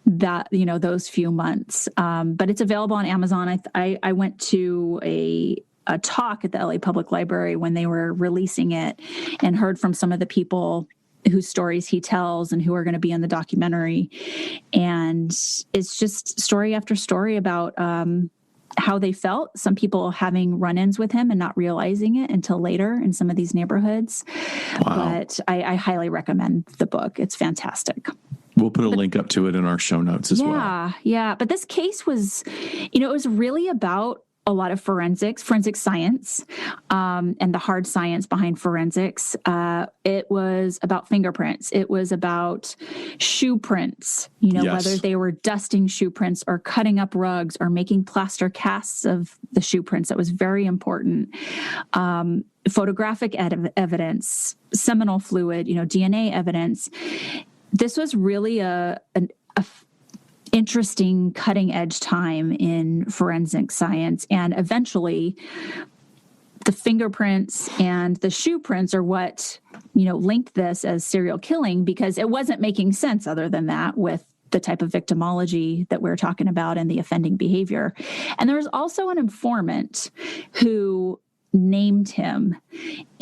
that, those few months. But it's available on Amazon. I went to a talk at the LA Public Library when they were releasing it and heard from some of the people whose stories he tells and who are going to be in the documentary. And it's just story after story about how they felt, some people having run-ins with him and not realizing it until later in some of these neighborhoods. Wow. But I highly recommend the book. It's fantastic. We'll put a link up to it in our show notes as well. Yeah. But this case was, it was really about a lot of forensic science, and the hard science behind forensics. It was about fingerprints. It was about shoe prints, yes. Whether they were dusting shoe prints or cutting up rugs or making plaster casts of the shoe prints. That was very important. Photographic evidence, seminal fluid, DNA evidence. This was really a interesting cutting edge time in forensic science. And eventually the fingerprints and the shoe prints are what, linked this as serial killing, because it wasn't making sense other than that with the type of victimology that we're talking about and the offending behavior. And there was also an informant who named him.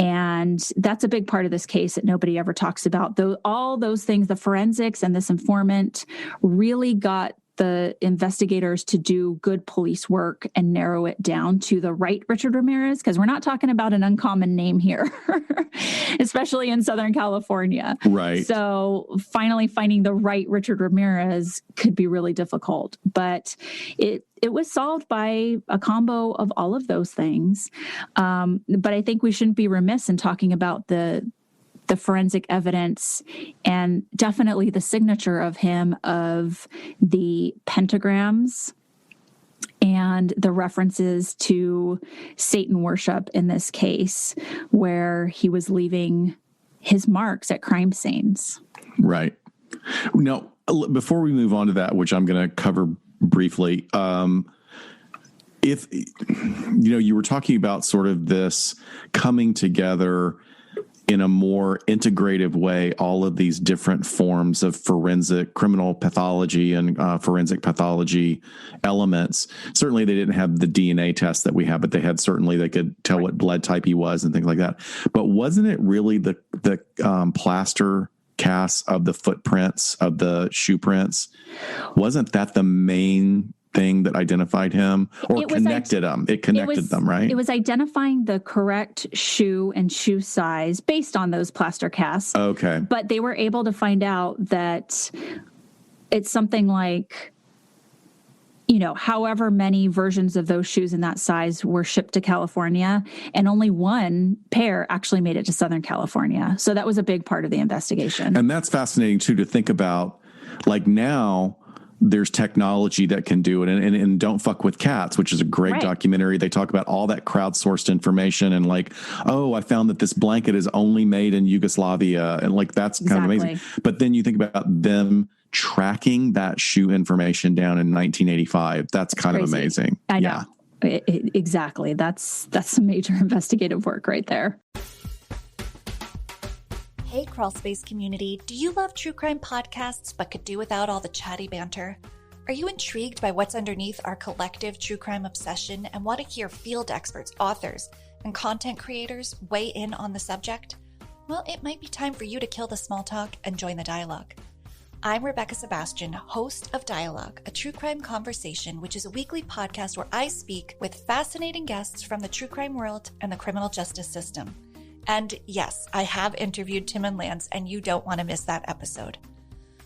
And that's a big part of this case that nobody ever talks about. Though all those things, the forensics and this informant really got the investigators to do good police work and narrow it down to the right Richard Ramirez, because we're not talking about an uncommon name here, especially in Southern California. Right. So finally finding the right Richard Ramirez could be really difficult, but it was solved by a combo of all of those things. But I think we shouldn't be remiss in talking about the forensic evidence and definitely the signature of him of the pentagrams and the references to Satan worship in this case, where he was leaving his marks at crime scenes. Right. Now, before we move on to that, which I'm going to cover briefly, if, you were talking about sort of this coming together in a more integrative way, all of these different forms of forensic criminal pathology and forensic pathology elements. Certainly they didn't have the DNA test that we have, but they could tell what blood type he was and things like that. But wasn't it really the plaster casts of the footprints of the shoe prints? Wasn't that the main thing that identified him or connected them? It connected them, right? It was identifying the correct shoe and shoe size based on those plaster casts. Okay. But they were able to find out that it's something like, however many versions of those shoes in that size were shipped to California, and only one pair actually made it to Southern California. So that was a big part of the investigation. And that's fascinating too, to think about, like, now there's technology that can do it. And Don't Fuck with Cats, which is a great documentary. They talk about all that crowdsourced information and like, oh, I found that this blanket is only made in Yugoslavia. And like, that's kind of amazing. But then you think about them tracking that shoe information down in 1985. That's kind of amazing. I know. Yeah. Exactly. That's some major investigative work right there. Hey, Crawlspace community, do you love true crime podcasts but could do without all the chatty banter? Are you intrigued by what's underneath our collective true crime obsession and want to hear field experts, authors, and content creators weigh in on the subject? Well, it might be time for you to kill the small talk and join the dialogue. I'm Rebecca Sebastian, host of Dialogue, a true crime conversation, which is a weekly podcast where I speak with fascinating guests from the true crime world and the criminal justice system. And yes, I have interviewed Tim and Lance, and you don't want to miss that episode.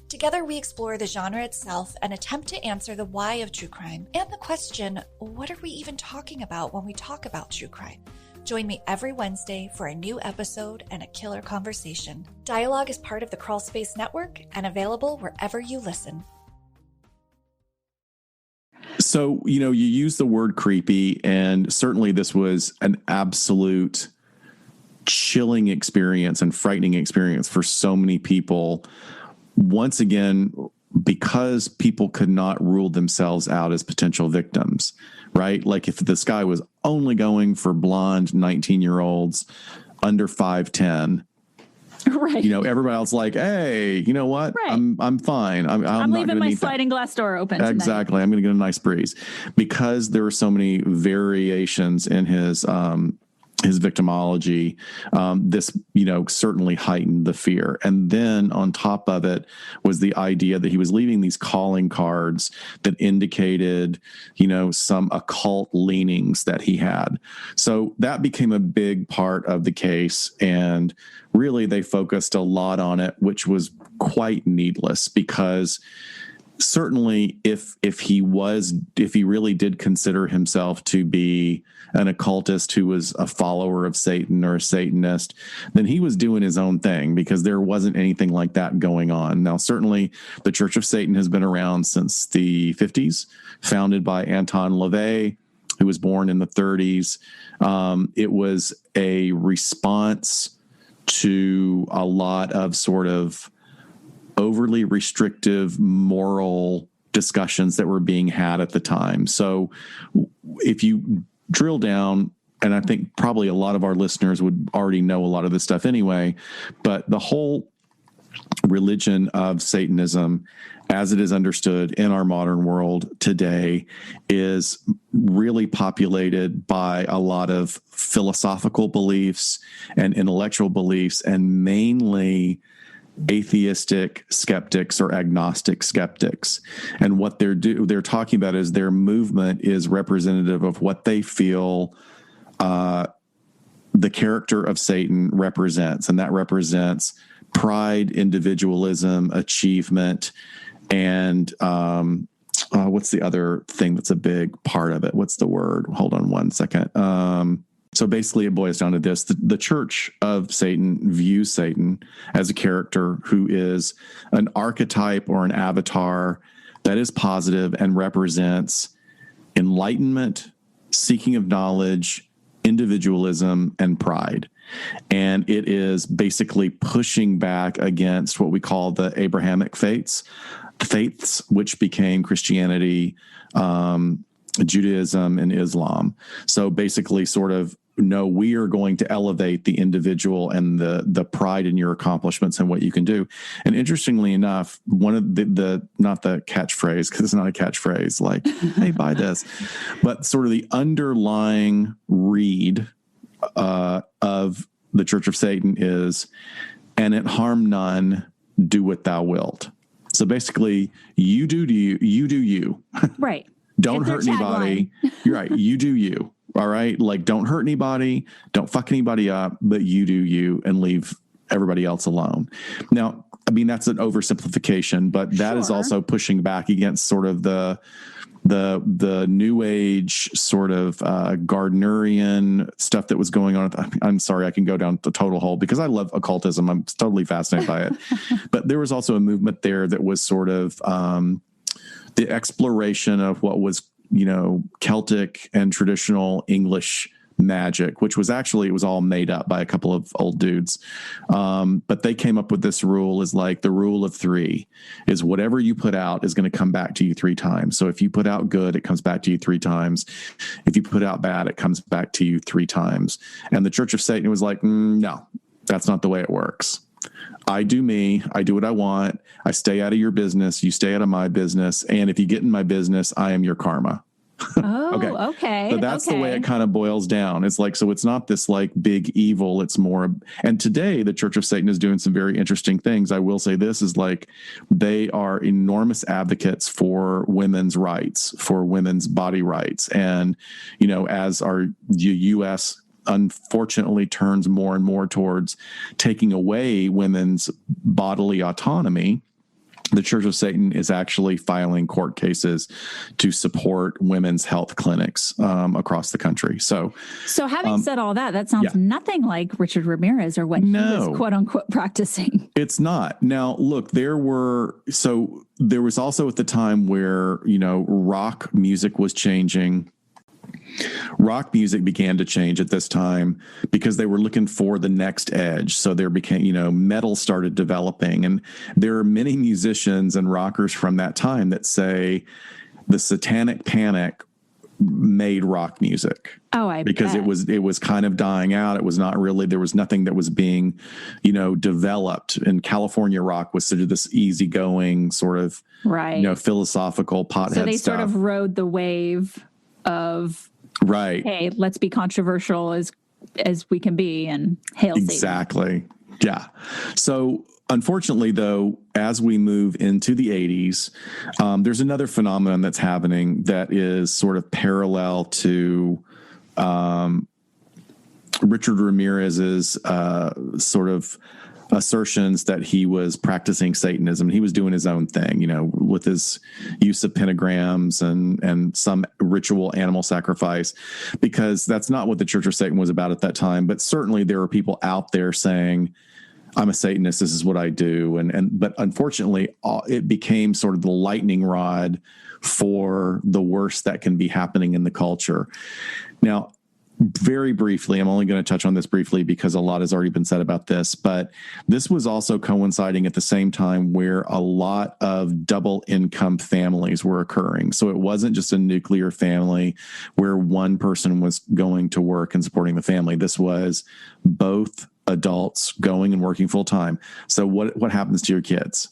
Together, we explore the genre itself and attempt to answer the why of true crime and the question, what are we even talking about when we talk about true crime? Join me every Wednesday for a new episode and a killer conversation. Dialogue is part of the Crawlspace Network and available wherever you listen. So, you use the word creepy, and certainly this was an absolute chilling experience and frightening experience for so many people. Once again, because people could not rule themselves out as potential victims, right? Like if this guy was only going for blonde 19-year-olds under 5'10", right. Everybody else like, hey, you know what? Right. I'm fine. I'm not leaving my sliding glass door open tonight. Exactly. I'm going to get a nice breeze, because there were so many variations in his victimology. This, certainly heightened the fear. And then on top of it was the idea that he was leaving these calling cards that indicated, some occult leanings that he had. So that became a big part of the case. And really, they focused a lot on it, which was quite needless, because certainly if he really did consider himself to be an occultist who was a follower of Satan or a Satanist, then he was doing his own thing, because there wasn't anything like that going on. Now, certainly the Church of Satan has been around since the 50s, founded by Anton LaVey, who was born in the 30s. It was a response to a lot of sort of overly restrictive moral discussions that were being had at the time. So if you drill down, and I think probably a lot of our listeners would already know a lot of this stuff anyway, but the whole religion of Satanism, as it is understood in our modern world today, is really populated by a lot of philosophical beliefs and intellectual beliefs, and mainly atheistic skeptics or agnostic skeptics. And what they're talking about is their movement is representative of what they feel the character of Satan represents. And that represents pride, individualism, achievement, and what's the other thing that's a big part of it? What's the word? Hold on one second. So basically it boils down to this. The Church of Satan views Satan as a character who is an archetype or an avatar that is positive and represents enlightenment, seeking of knowledge, individualism, and pride. And it is basically pushing back against what we call the Abrahamic faiths, which became Christianity, Judaism, and Islam. So basically sort of, no, we are going to elevate the individual and the pride in your accomplishments and what you can do. And interestingly enough, one of the not the catchphrase, because it's not a catchphrase like, hey, buy this, but sort of the underlying read of the Church of Satan is, and it harm none, do what thou wilt. So basically, you do you. Right. Don't hurt anybody. You're right. You do you. All right. Like, don't hurt anybody. Don't fuck anybody up, but you do you, and leave everybody else alone. Now, I mean, that's an oversimplification, but that is also pushing back against sort of the new age sort of Gardnerian stuff that was going on. I'm sorry, I can go down the total hole because I love occultism. I'm totally fascinated by it. But there was also a movement there that was sort of the exploration of what was, Celtic and traditional English magic, which was actually, it was all made up by a couple of old dudes. But they came up with this rule, is like the rule of three, is whatever you put out is going to come back to you 3 times. So if you put out good, it comes back to you 3 times. If you put out bad, it comes back to you 3 times. And the Church of Satan was like, no, that's not the way it works. I do me. I do what I want. I stay out of your business. You stay out of my business. And if you get in my business, I am your karma. Oh, okay. So that's the way it kind of boils down. It's like, so it's not this like big evil. It's more, and today the Church of Satan is doing some very interesting things. I will say this is like, they are enormous advocates for women's rights, for women's body rights. And, as our U.S. unfortunately turns more and more towards taking away women's bodily autonomy, the Church of Satan is actually filing court cases to support women's health clinics across the country. So having said all that, that sounds nothing like Richard Ramirez or what he was quote unquote practicing. It's not. Now, look, there was also at the time where, rock music was changing. rock music began to change at this time because they were looking for the next edge. So there became, metal started developing. And there are many musicians and rockers from that time that say the Satanic Panic made rock music. Oh, because bet. it was kind of dying out. It was not really, there was nothing that was being, developed. And California rock was sort of this easygoing sort of, right. Philosophical pothead So they stuff. sort of rode the wave of, right. Hey, let's be controversial as we can be, and hail exactly. Satan. Yeah. So unfortunately, though, as we move into the 80s, there's another phenomenon that's happening that is sort of parallel to Richard Ramirez's sort of assertions that he was practicing Satanism. He was doing his own thing, with his use of pentagrams and some ritual animal sacrifice, because that's not what the Church of Satan was about at that time. But certainly there are people out there saying, I'm a Satanist, this is what I do. But unfortunately, it became sort of the lightning rod for the worst that can be happening in the culture. Now, very briefly, I'm only going to touch on this briefly because a lot has already been said about this, but this was also coinciding at the same time where a lot of double income families were occurring. So it wasn't just a nuclear family where one person was going to work and supporting the family. This was both adults going and working full time. So what happens to your kids?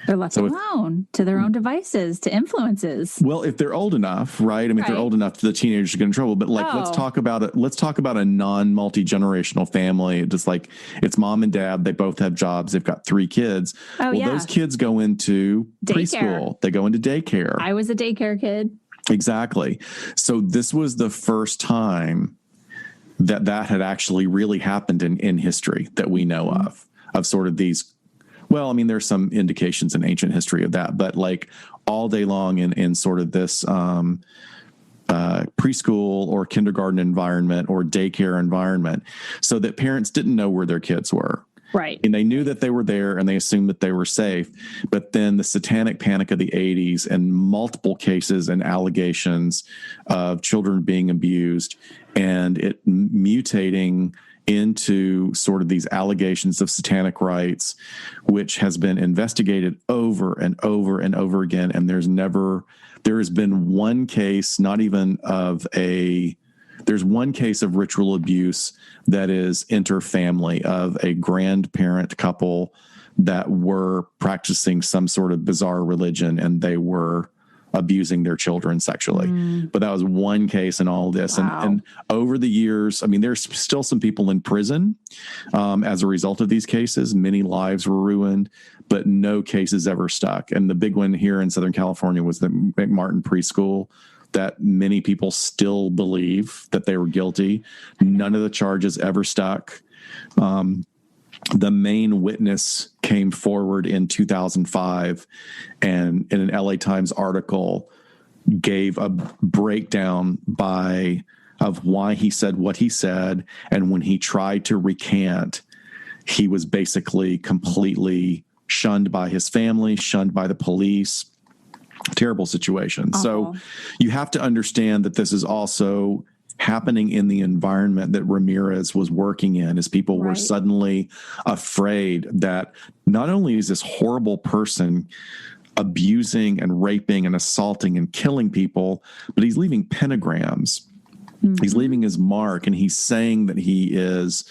They're left alone to their own devices, to influences. Well, if they're old enough, right? I mean, if they're old enough, the teenagers get in trouble. But let's talk about it. Let's talk about a non-multi-generational family. Just like it's mom and dad. They both have jobs. They've got 3 kids. Those kids go into preschool. They go into daycare. I was a daycare kid. Exactly. So this was the first time that had actually really happened in history that we know of sort of these. Well, I mean, there's some indications in ancient history of that, but like all day long in sort of this preschool or kindergarten environment or daycare environment, so that parents didn't know where their kids were. Right. And they knew that they were there and they assumed that they were safe. But then the Satanic Panic of the 80s and multiple cases and allegations of children being abused and it mutating into sort of these allegations of satanic rites, which has been investigated over and over and over again. And there has been one case, there's one case of ritual abuse that is interfamily of a grandparent couple that were practicing some sort of bizarre religion and they were abusing their children sexually. But that was one case in all of this. Wow. And over the years, I mean, there's still some people in prison as a result of these cases. Many lives were ruined, but no cases ever stuck. And the big one here in Southern California was the McMartin preschool that many people still believe that they were guilty. None of the charges ever stuck. The main witness came forward in 2005 and in an LA Times article gave a breakdown of why he said what he said. And when he tried to recant, he was basically completely shunned by his family, shunned by the police. Terrible situation. So you have to understand that this is also happening in the environment that Ramirez was working in, as people were suddenly afraid that not only is this horrible person abusing and raping and assaulting and killing people, but he's leaving pentagrams. He's leaving his mark, and he's saying that he is,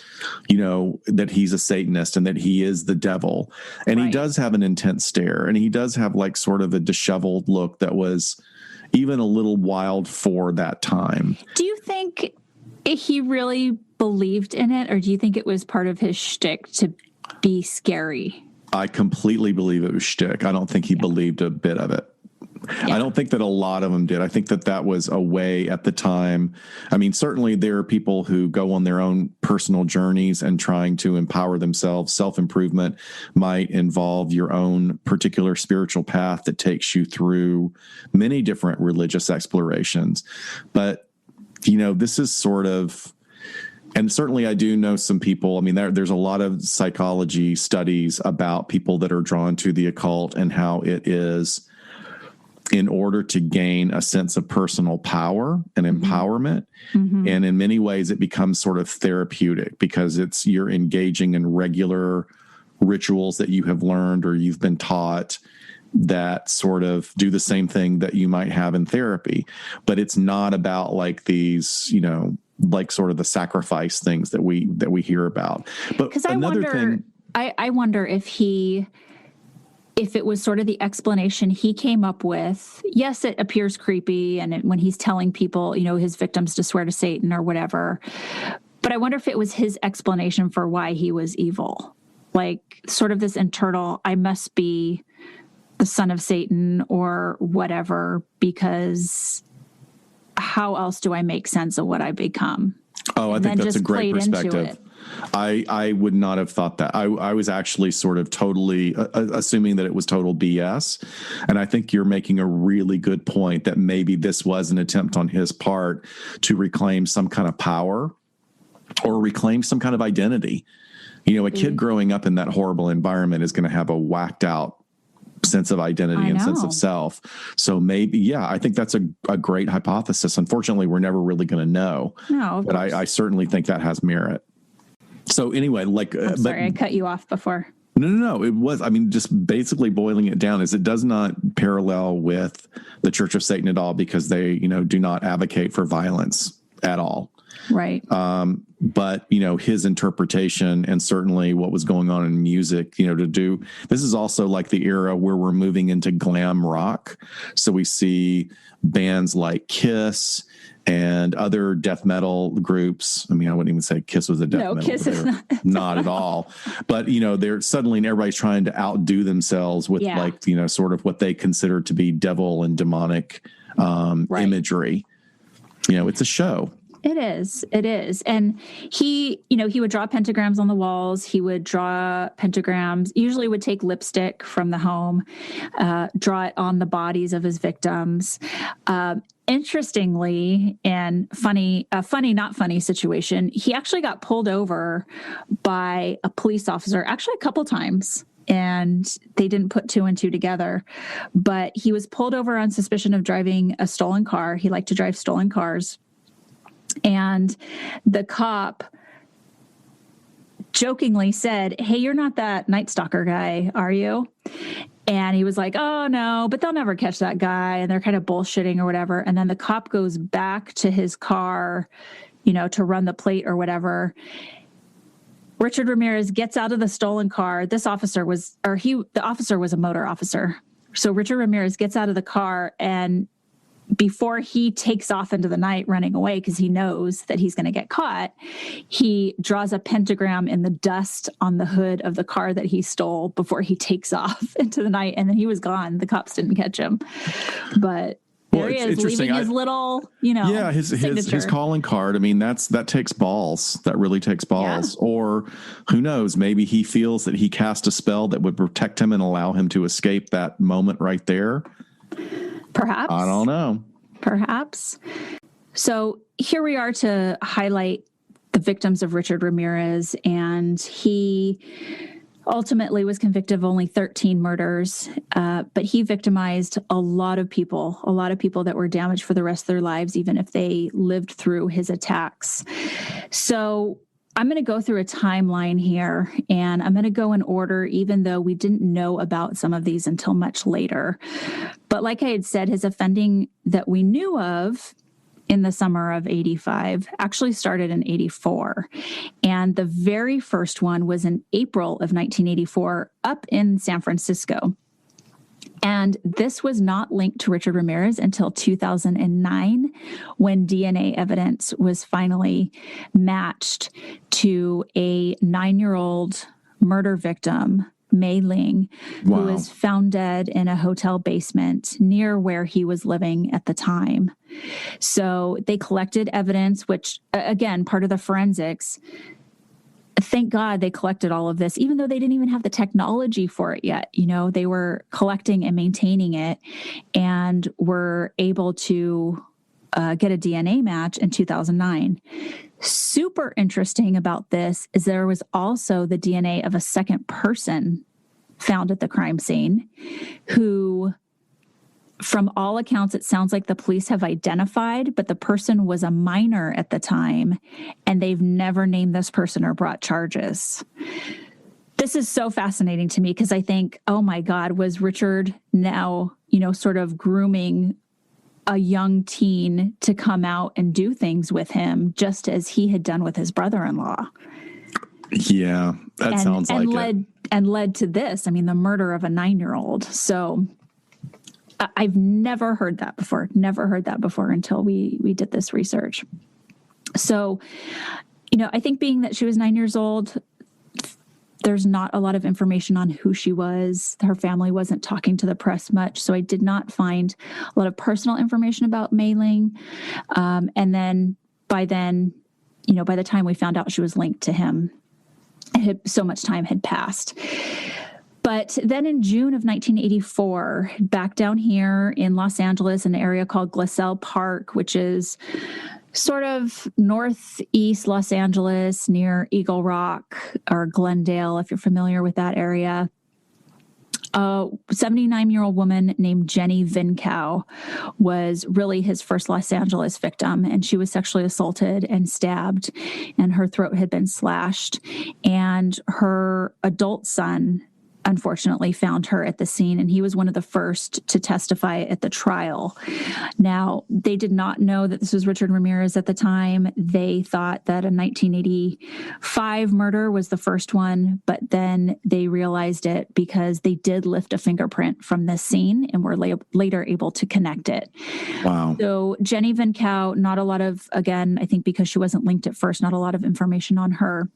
that he's a Satanist and that he is the devil. And he does have an intense stare, and he does have like sort of a disheveled look that was even a little wild for that time. Do you think he really believed in it, or do you think it was part of his shtick to be scary? I completely believe it was shtick. I don't think he believed a bit of it. I don't think that a lot of them did. I think that was a way at the time. I mean, certainly there are people who go on their own personal journeys and trying to empower themselves. Self-improvement might involve your own particular spiritual path that takes you through many different religious explorations. But, this is sort of, and certainly I do know some people, I mean, there's a lot of psychology studies about people that are drawn to the occult and how it is in order to gain a sense of personal power and empowerment. And in many ways, it becomes sort of therapeutic because you're engaging in regular rituals that you have learned or you've been taught that sort of do the same thing that you might have in therapy. But it's not about like these, like sort of the sacrifice things that we hear about. But because I wonder if it was sort of the explanation he came up with. Yes, it appears creepy, and when he's telling people, his victims to swear to Satan or whatever. But I wonder if it was his explanation for why he was evil, like sort of this internal, I must be the son of Satan or whatever, because how else do I make sense of what I become? Oh, I think that's a great perspective. I would not have thought that. I was actually sort of totally assuming that it was total BS. And I think you're making a really good point that maybe this was an attempt on his part to reclaim some kind of power or reclaim some kind of identity. A kid growing up in that horrible environment is going to have a whacked out sense of identity and sense of self. So maybe, I think that's a great hypothesis. Unfortunately, we're never really going to know. No, but I certainly think that has merit. So anyway, I'm sorry, I cut you off before. No. It was, just basically boiling it down is it does not parallel with the Church of Satan at all because they, do not advocate for violence at all. Right. But, his interpretation and certainly what was going on in music, this is also like the era where we're moving into glam rock. So we see bands like Kiss and other death metal groups. I wouldn't even say Kiss was a death metal. No, Kiss is not at all. But, they're suddenly everybody's trying to outdo themselves with sort of what they consider to be devil and demonic imagery. It's a show. It is. And he would draw pentagrams on the walls. He would draw pentagrams, usually would take lipstick from the home, draw it on the bodies of his victims. Interestingly, and not funny situation, he actually got pulled over by a police officer, actually a couple times. And they didn't put two and two together, but he was pulled over on suspicion of driving a stolen car. He liked to drive stolen cars. And the cop jokingly said, "Hey, you're not that Night Stalker guy, are you?" And he was like, "Oh, no, but they'll never catch that guy." And they're kind of bullshitting or whatever. And then the cop goes back to his car, to run the plate or whatever. Richard Ramirez gets out of the stolen car. The officer was a motor officer. So Richard Ramirez gets out of the car, and before he takes off into the night running away because he knows that he's going to get caught, he draws a pentagram in the dust on the hood of the car that he stole before he takes off into the night. And then he was gone. The cops didn't catch him. But there he is, leaving his little, his calling card. That takes balls. That really takes balls. Yeah. Or who knows, maybe he feels that he cast a spell that would protect him and allow him to escape that moment right there. Perhaps. I don't know. Perhaps. So here we are to highlight the victims of Richard Ramirez, and he ultimately was convicted of only 13 murders, but he victimized a lot of people that were damaged for the rest of their lives, even if they lived through his attacks. So I'm going to go through a timeline here, and I'm going to go in order, even though we didn't know about some of these until much later. But like I had said, his offending that we knew of in the summer of 85 actually started in 84. And the very first one was in April of 1984 up in San Francisco. And this was not linked to Richard Ramirez until 2009, when DNA evidence was finally matched to a 9-year-old murder victim, Mei Ling, who was found dead in a hotel basement near where he was living at the time. So they collected evidence, which, again, part of the forensics. Thank God they collected all of this, even though they didn't even have the technology for it yet. They were collecting and maintaining it and were able to get a DNA match in 2009. Super interesting about this is there was also the DNA of a second person found at the crime scene who from all accounts, it sounds like the police have identified, but the person was a minor at the time, and they've never named this person or brought charges. This is so fascinating to me because I think, oh my God, was Richard now, sort of grooming a young teen to come out and do things with him, just as he had done with his brother-in-law. Yeah, that sounds like it. And led to this. I mean, the murder of a 9-year-old. So I've never heard that before. Never heard that before until we did this research. So, I think being that she was 9 years old, there's not a lot of information on who she was. Her family wasn't talking to the press much. So I did not find a lot of personal information about Mei Ling. And then, by the time we found out she was linked to him, so much time had passed. But then in June of 1984, back down here in Los Angeles, an area called Glassell Park, which is sort of northeast Los Angeles near Eagle Rock or Glendale, if you're familiar with that area, a 79-year-old woman named Jenny Vincow was really his first Los Angeles victim, and she was sexually assaulted and stabbed, and her throat had been slashed, and her adult son unfortunately found her at the scene, and he was one of the first to testify at the trial. Now, they did not know that this was Richard Ramirez at the time. They thought that a 1985 murder was the first one, but then they realized it because they did lift a fingerprint from this scene and were later able to connect it. Wow. So Jenny Vincow, not a lot of, again, I think because she wasn't linked at first, not a lot of information on her.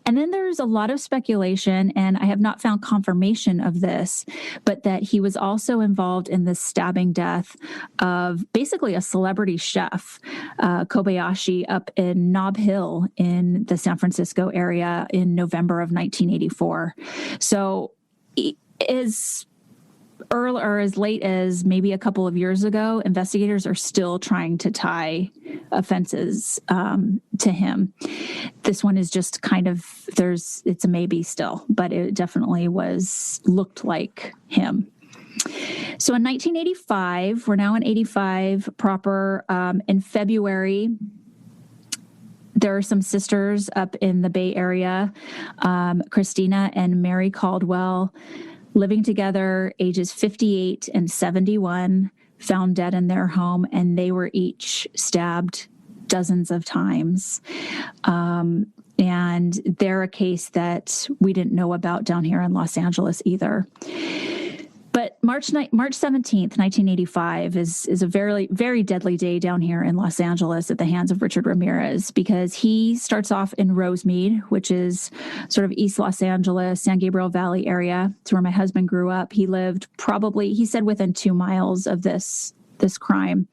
And then there's a lot of speculation, and I have not found confirmation of this, but that he was also involved in the stabbing death of basically a celebrity chef, Kobayashi, up in Nob Hill in the San Francisco area in November of 1984. So as late as maybe a couple of years ago, investigators are still trying to tie offenses to him. This one is just kind of, it's a maybe still, but it definitely looked like him. So in 1985, we're now in 85 proper, in February, there are some sisters up in the Bay Area, Christina and Mary Caldwell, living together, ages 58 and 71, found dead in their home, and they were each stabbed dozens of times. And they're a case that we didn't know about down here in Los Angeles either. But March 17th, 1985 is a very, very deadly day down here in Los Angeles at the hands of Richard Ramirez, because he starts off in Rosemead, which is sort of East Los Angeles, San Gabriel Valley area. It's where my husband grew up. He lived he said within 2 miles of this crime.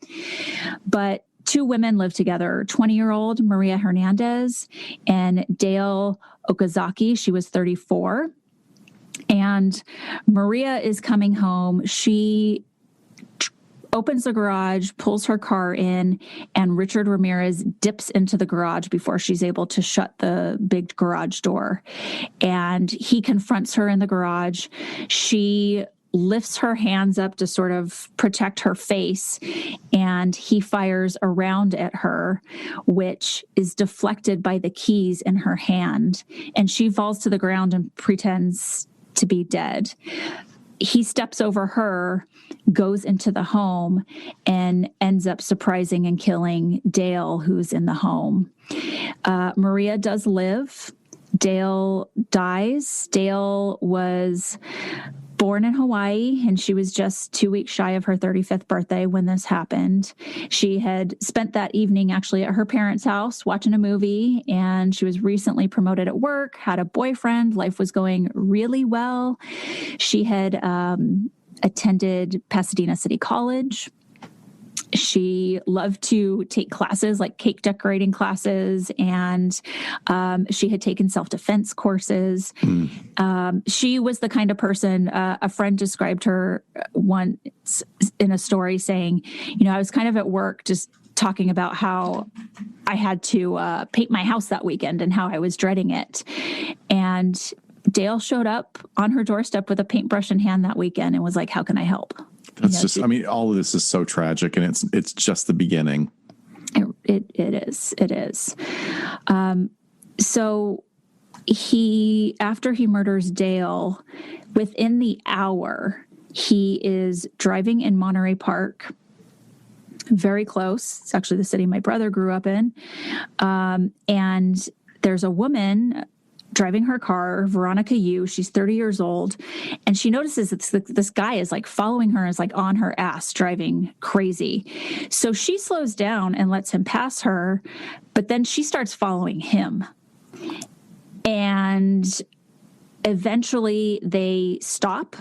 But 2 women lived together, 20-year-old Maria Hernandez and Dale Okazaki. She was 34. And Maria is coming home. She opens the garage, pulls her car in, and Richard Ramirez dips into the garage before she's able to shut the big garage door. And he confronts her in the garage. She lifts her hands up to sort of protect her face, and he fires a round at her, which is deflected by the keys in her hand. And she falls to the ground and pretends to be dead. He steps over her, goes into the home, and ends up surprising and killing Dale, who's in the home. Maria does live. Dale dies. Dale was born in Hawaii, and she was just 2 weeks shy of her 35th birthday when this happened. She had spent that evening actually at her parents' house watching a movie, and she was recently promoted at work, had a boyfriend. Life was going really well. She had attended Pasadena City College. She loved to take classes like cake decorating classes, and she had taken self-defense courses. She was the kind of person, a friend described her once in a story saying, I was kind of at work just talking about how I had to paint my house that weekend and how I was dreading it. And Dale showed up on her doorstep with a paintbrush in hand that weekend and was like, "How can I help?" That's just, I mean, all of this is so tragic, and it's just the beginning. It is. So after he murders Dale, within the hour, he is driving in Monterey Park, very close. It's actually the city my brother grew up in. And there's a woman driving her car, Veronica Yu. She's 30 years old. And she notices that this guy is like following her, is like on her ass, driving crazy. So she slows down and lets him pass her. But then she starts following him. And eventually they stop.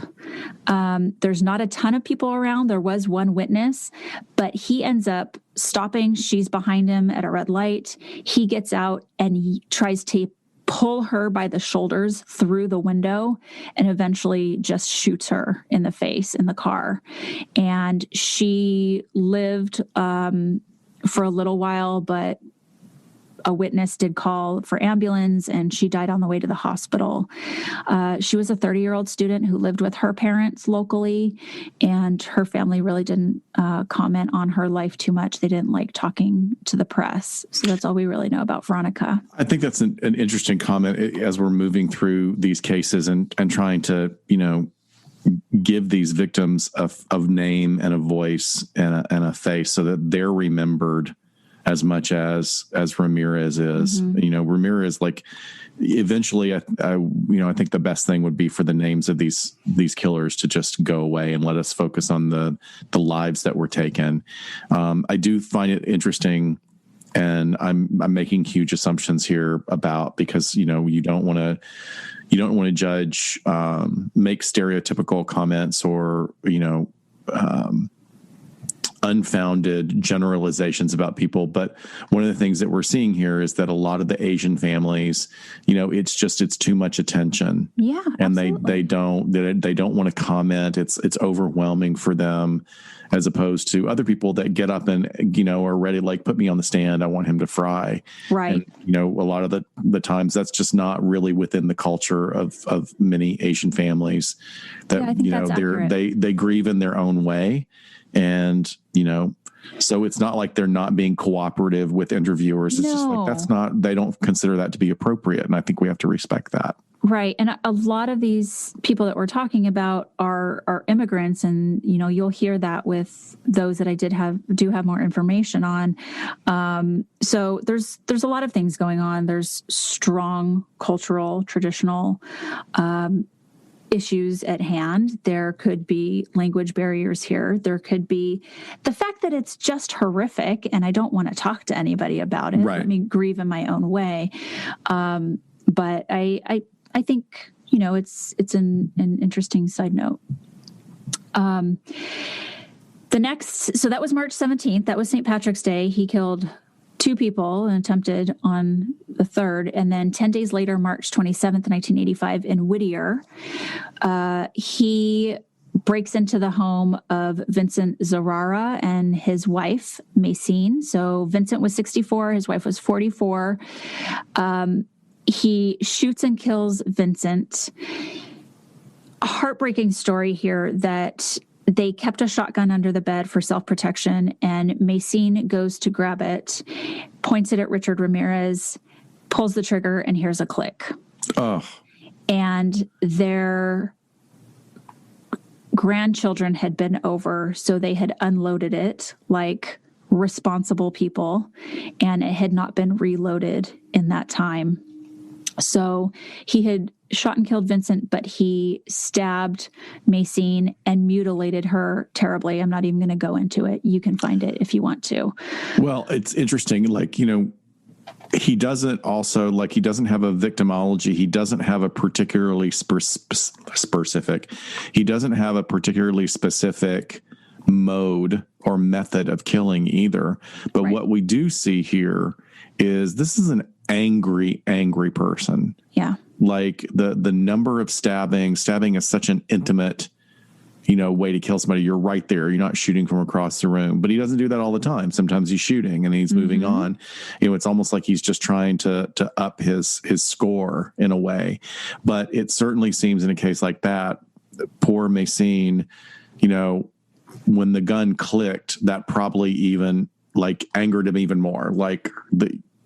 There's not a ton of people around. There was one witness, but he ends up stopping. She's behind him at a red light. He gets out and he tries to pull her by the shoulders through the window and eventually just shoots her in the face in the car. And she lived for a little while, but a witness did call for ambulance and she died on the way to the hospital. She was a 30-year-old student who lived with her parents locally, and her family really didn't comment on her life too much. They didn't like talking to the press. So that's all we really know about Veronica. I think that's an interesting comment as we're moving through these cases and trying to, give these victims of name and a voice and a face so that they're remembered as much as Ramirez is. Mm-hmm. Ramirez, like, eventually, I think the best thing would be for the names of these killers to just go away and let us focus on the lives that were taken. I do find it interesting, and I'm making huge assumptions here because you don't want to judge, make stereotypical comments or unfounded generalizations about people. But one of the things that we're seeing here is that a lot of the Asian families, it's too much attention. Yeah. And absolutely. they don't want to comment. It's overwhelming for them, as opposed to other people that get up and, are ready, like, put me on the stand. I want him to fry. Right. And, a lot of the times that's just not really within the culture of many Asian families that, they grieve in their own way. And, so it's not like they're not being cooperative with interviewers. It's just like, they don't consider that to be appropriate. And I think we have to respect that. Right. And a lot of these people that we're talking about are immigrants. And, you'll hear that with those that I do have more information on. So there's a lot of things going on. There's strong cultural, traditional, issues at hand. There could be language barriers here. There could be the fact that it's just horrific and I don't want to talk to anybody about it. Right. Let me grieve in my own way. But I think, it's an interesting side note. So that was March 17th. That was St. Patrick's Day. He killed 2 people and attempted on the 3rd. And then 10 days later, March 27th, 1985, in Whittier, he breaks into the home of Vincent Zerara and his wife, Macine. So Vincent was 64. His wife was 44. He shoots and kills Vincent. A heartbreaking story here that they kept a shotgun under the bed for self-protection, and Macine goes to grab it, points it at Richard Ramirez, pulls the trigger, and hears a click. Oh. And their grandchildren had been over, so they had unloaded it like responsible people, and it had not been reloaded in that time. So he had shot and killed Vincent, but he stabbed Macine and mutilated her terribly. I'm not even going to go into it. You can find it if you want to. Well, it's interesting. Like, he doesn't have a victimology. He doesn't have a particularly specific. He doesn't have a particularly specific mode or method of killing either. But right. What we do see here is this is an angry person. Yeah. Like the number of stabbing is such an intimate, way to kill somebody. You're right there. You're not shooting from across the room, but he doesn't do that all the time. Sometimes he's shooting and he's moving on. It's almost like he's just trying to up his score in a way. But it certainly seems in a case like that, poor Macine, when the gun clicked, that probably even like angered him even more. Like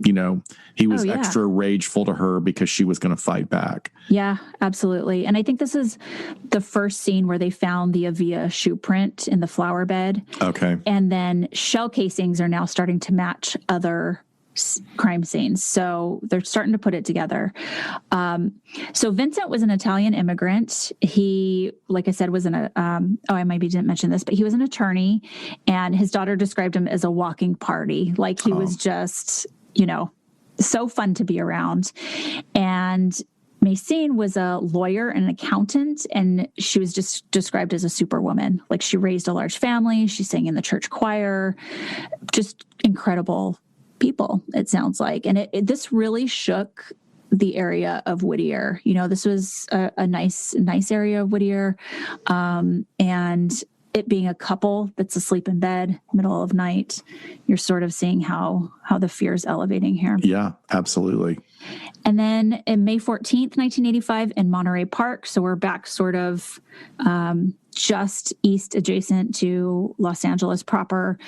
he was extra rageful to her because she was going to fight back. Yeah, absolutely. And I think this is the first scene where they found the Avia shoe print in the flower bed. Okay. And then shell casings are now starting to match other crime scenes. So they're starting to put it together. So Vincent was an Italian immigrant. He, like I said, was I maybe didn't mention this, but he was an attorney, and his daughter described him as a walking party. Like he was just, so fun to be around. And Maxine was a lawyer and an accountant, and she was just described as a superwoman. Like she raised a large family. She sang in the church choir, just incredible people, it sounds like. And this really shook the area of Whittier. This was a nice area of Whittier. And it being a couple that's asleep in bed, middle of night, you're sort of seeing how the fear is elevating here. Yeah, absolutely. And then in May 14th, 1985 in Monterey Park. So we're back sort of just east adjacent to Los Angeles proper.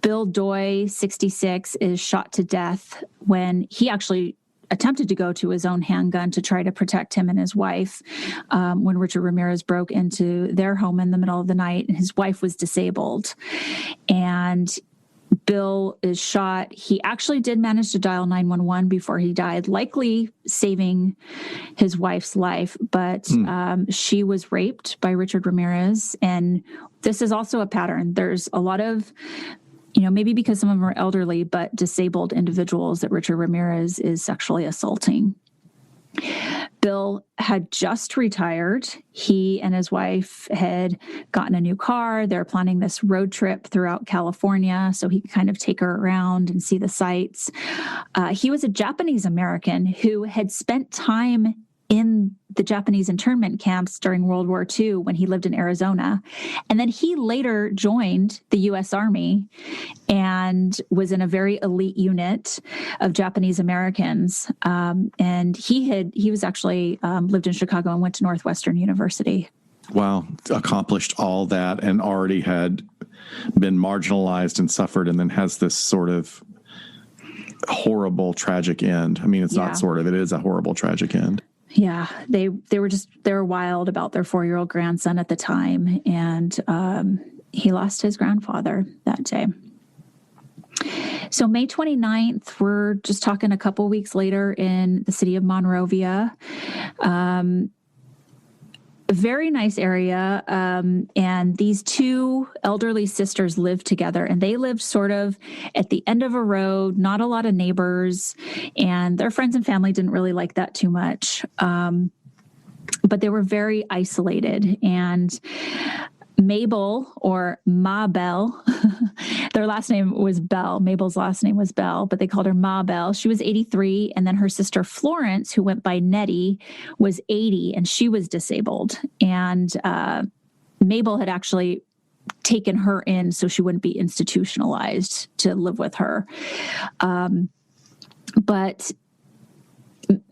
Bill Doy, 66, is shot to death when he actually attempted to go to his own handgun to try to protect him and his wife when Richard Ramirez broke into their home in the middle of the night. And his wife was disabled. And Bill is shot. He actually did manage to dial 911 before he died, likely saving his wife's life. But she was raped by Richard Ramirez. And this is also a pattern. There's a lot of maybe because some of them are elderly, but disabled individuals that Richard Ramirez is sexually assaulting. Bill had just retired. He and his wife had gotten a new car. They're planning this road trip throughout California so he could kind of take her around and see the sights. He was a Japanese American who had spent time in the Japanese internment camps during World War II when he lived in Arizona. And then he later joined the U.S. Army and was in a very elite unit of Japanese Americans. And he was actually lived in Chicago and went to Northwestern University. Wow. Accomplished all that and already had been marginalized and suffered, and then has this sort of horrible, tragic end. I mean, it's not sort of, it is a horrible, tragic end. Yeah, they were wild about their 4-year-old grandson at the time, and he lost his grandfather that day. So May 29th, we're just talking a couple weeks later in the city of Monrovia. A very nice area, and these two elderly sisters lived together, and they lived sort of at the end of a road, not a lot of neighbors, and their friends and family didn't really like that too much, but they were very isolated. And Mabel, or Ma Bell, their last name was Bell. Mabel's last name was Bell, but they called her Ma Bell. She was 83. And then her sister Florence, who went by Nettie, was 80, and she was disabled. And Mabel had actually taken her in so she wouldn't be institutionalized to live with her. But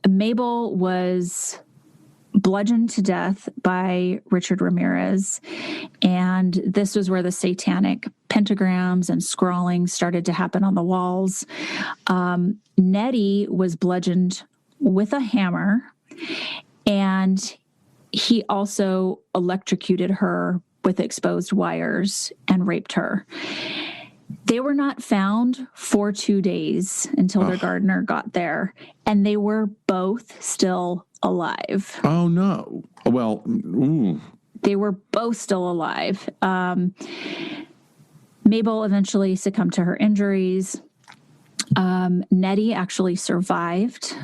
Mabel was bludgeoned to death by Richard Ramirez. And this was where the satanic pentagrams and scrawling started to happen on the walls. Nettie was bludgeoned with a hammer, and he also electrocuted her with exposed wires and raped her. They were not found for 2 days until their gardener got there, and they were both still alive. Oh, no. Well, ooh. They were both still alive. Mabel eventually succumbed to her injuries. Nettie actually survived.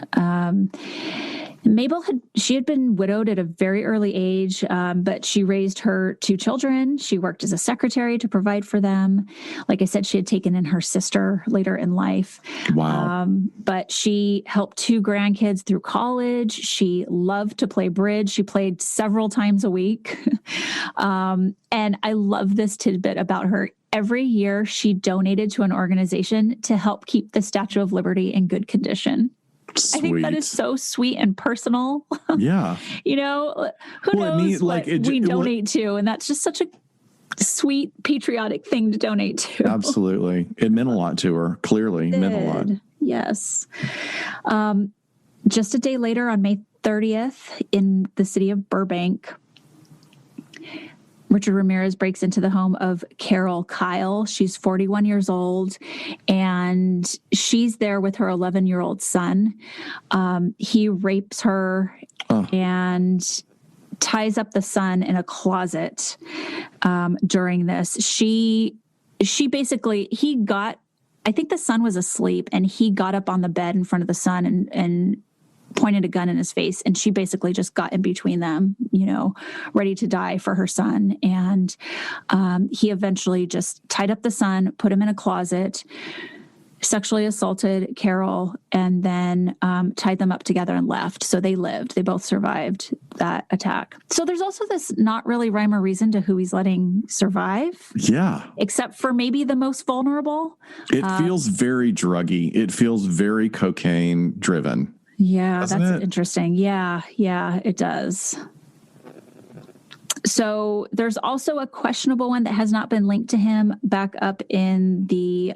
Mabel had been widowed at a very early age, but she raised her 2 children. She worked as a secretary to provide for them. Like I said, she had taken in her sister later in life. Wow. But she helped 2 grandkids through college. She loved to play bridge. She played several times a week. And I love this tidbit about her. Every year she donated to an organization to help keep the Statue of Liberty in good condition. Sweet. I think that is so sweet and personal. Yeah. Who knows what we donate to? And that's just such a sweet, patriotic thing to donate to. Absolutely. It meant a lot to her. Clearly, it meant a lot. Yes. Just a day later, on May 30th, in the city of Burbank, Richard Ramirez breaks into the home of Carol Kyle. She's 41 years old, and she's there with her 11-year-old son. He rapes her and ties up the son in a closet during this. She basically, I think the son was asleep, and he got up on the bed in front of the son and pointed a gun in his face, and she basically just got in between them, ready to die for her son. And he eventually just tied up the son, put him in a closet, sexually assaulted Carol, and then tied them up together and left. So they lived. They both survived that attack. So there's also this not really rhyme or reason to who he's letting survive. Yeah. Except for maybe the most vulnerable. It feels very druggy. It feels very cocaine driven. Yeah, that's interesting. Yeah, it does. So there's also a questionable one that has not been linked to him back up in the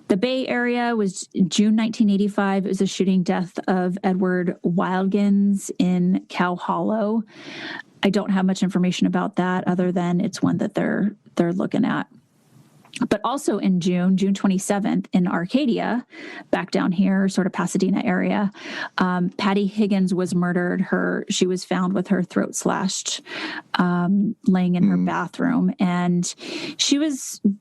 Bay Area. Was June 1985. It was a shooting death of Edward Wildgens in Cow Hollow. I don't have much information about that other than it's one that they're looking at. But also in June 27th, in Arcadia, back down here, sort of Pasadena area, Patty Higgins was murdered. She was found with her throat slashed, laying in her bathroom. And she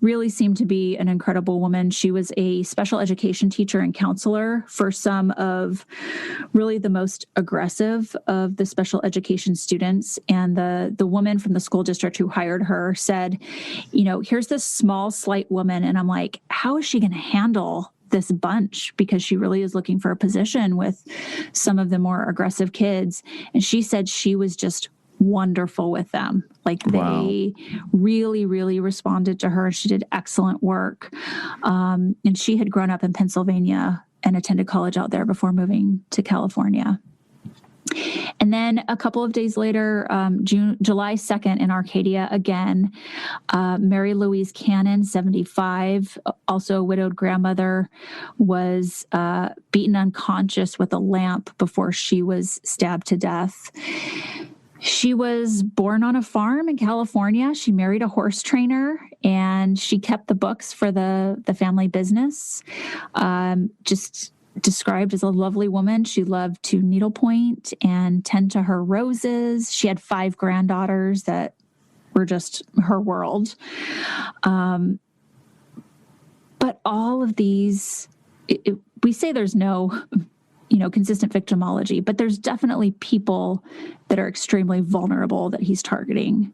really seemed to be an incredible woman. She was a special education teacher and counselor for some of really the most aggressive of the special education students. And the woman from the school district who hired her said, here's this small, slight woman. And I'm like, how is she going to handle this bunch? Because she really is looking for a position with some of the more aggressive kids. And she said she was just wonderful with them. Like they really, really responded to her. She did excellent work. And she had grown up in Pennsylvania and attended college out there before moving to California. And then a couple of days later, July 2nd in Arcadia again, Mary Louise Cannon, 75, also a widowed grandmother, was beaten unconscious with a lamp before she was stabbed to death. She was born on a farm in California. She married a horse trainer, and she kept the books for the family business. Just described as a lovely woman. She loved to needlepoint and tend to her roses. She had 5 granddaughters that were just her world. But all of these, we say there's no, consistent victimology, but there's definitely people that are extremely vulnerable that he's targeting.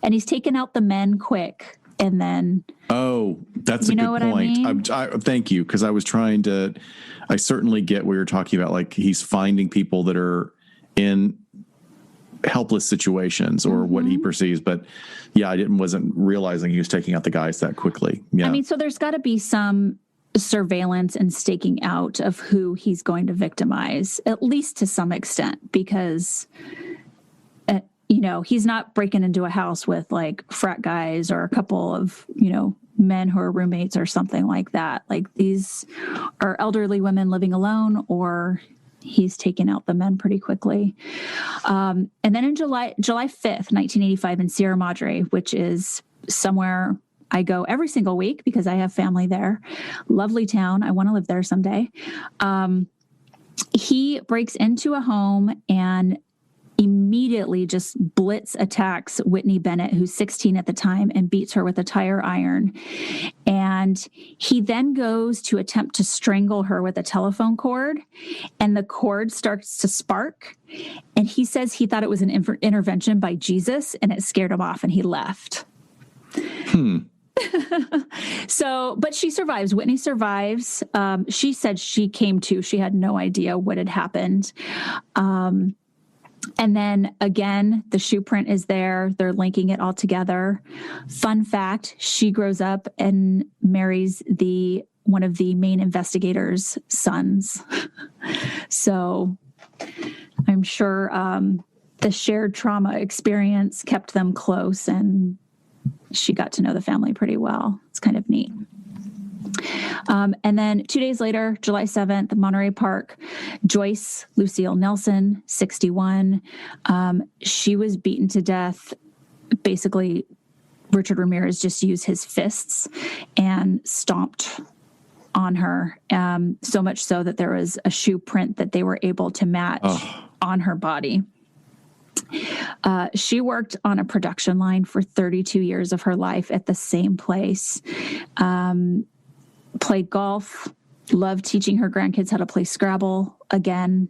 And he's taken out the men quick. And then, that's a good point. I mean? Thank you, because I was trying to. I certainly get what you're talking about. Like he's finding people that are in helpless situations or what he perceives. But yeah, wasn't realizing he was taking out the guys that quickly. Yeah, I mean, so there's got to be some surveillance and staking out of who he's going to victimize, at least to some extent, because he's not breaking into a house with like frat guys or a couple of, men who are roommates or something like that. Like these are elderly women living alone, or he's taken out the men pretty quickly. And then in July 5th, 1985 in Sierra Madre, which is somewhere I go every single week because I have family there. Lovely town. I want to live there someday. He breaks into a home and immediately just blitz attacks Whitney Bennett, who's 16 at the time, and beats her with a tire iron. And he then goes to attempt to strangle her with a telephone cord, and the cord starts to spark. And he says he thought it was an intervention by Jesus, and it scared him off, and he left. So, but she survives. Whitney survives. She said she came to. She had no idea what had happened. And then again, the shoe print is there. They're linking it all together. Fun fact, she grows up and marries one of the main investigators' sons. So I'm sure the shared trauma experience kept them close, and she got to know the family pretty well. It's kind of neat. And then 2 days later, July 7th, Monterey Park, Joyce Lucille Nelson, 61. She was beaten to death. Basically, Richard Ramirez just used his fists and stomped on her, so much so that there was a shoe print that they were able to match on her body. She worked on a production line for 32 years of her life at the same place. Played golf, loved teaching her grandkids how to play Scrabble. Again,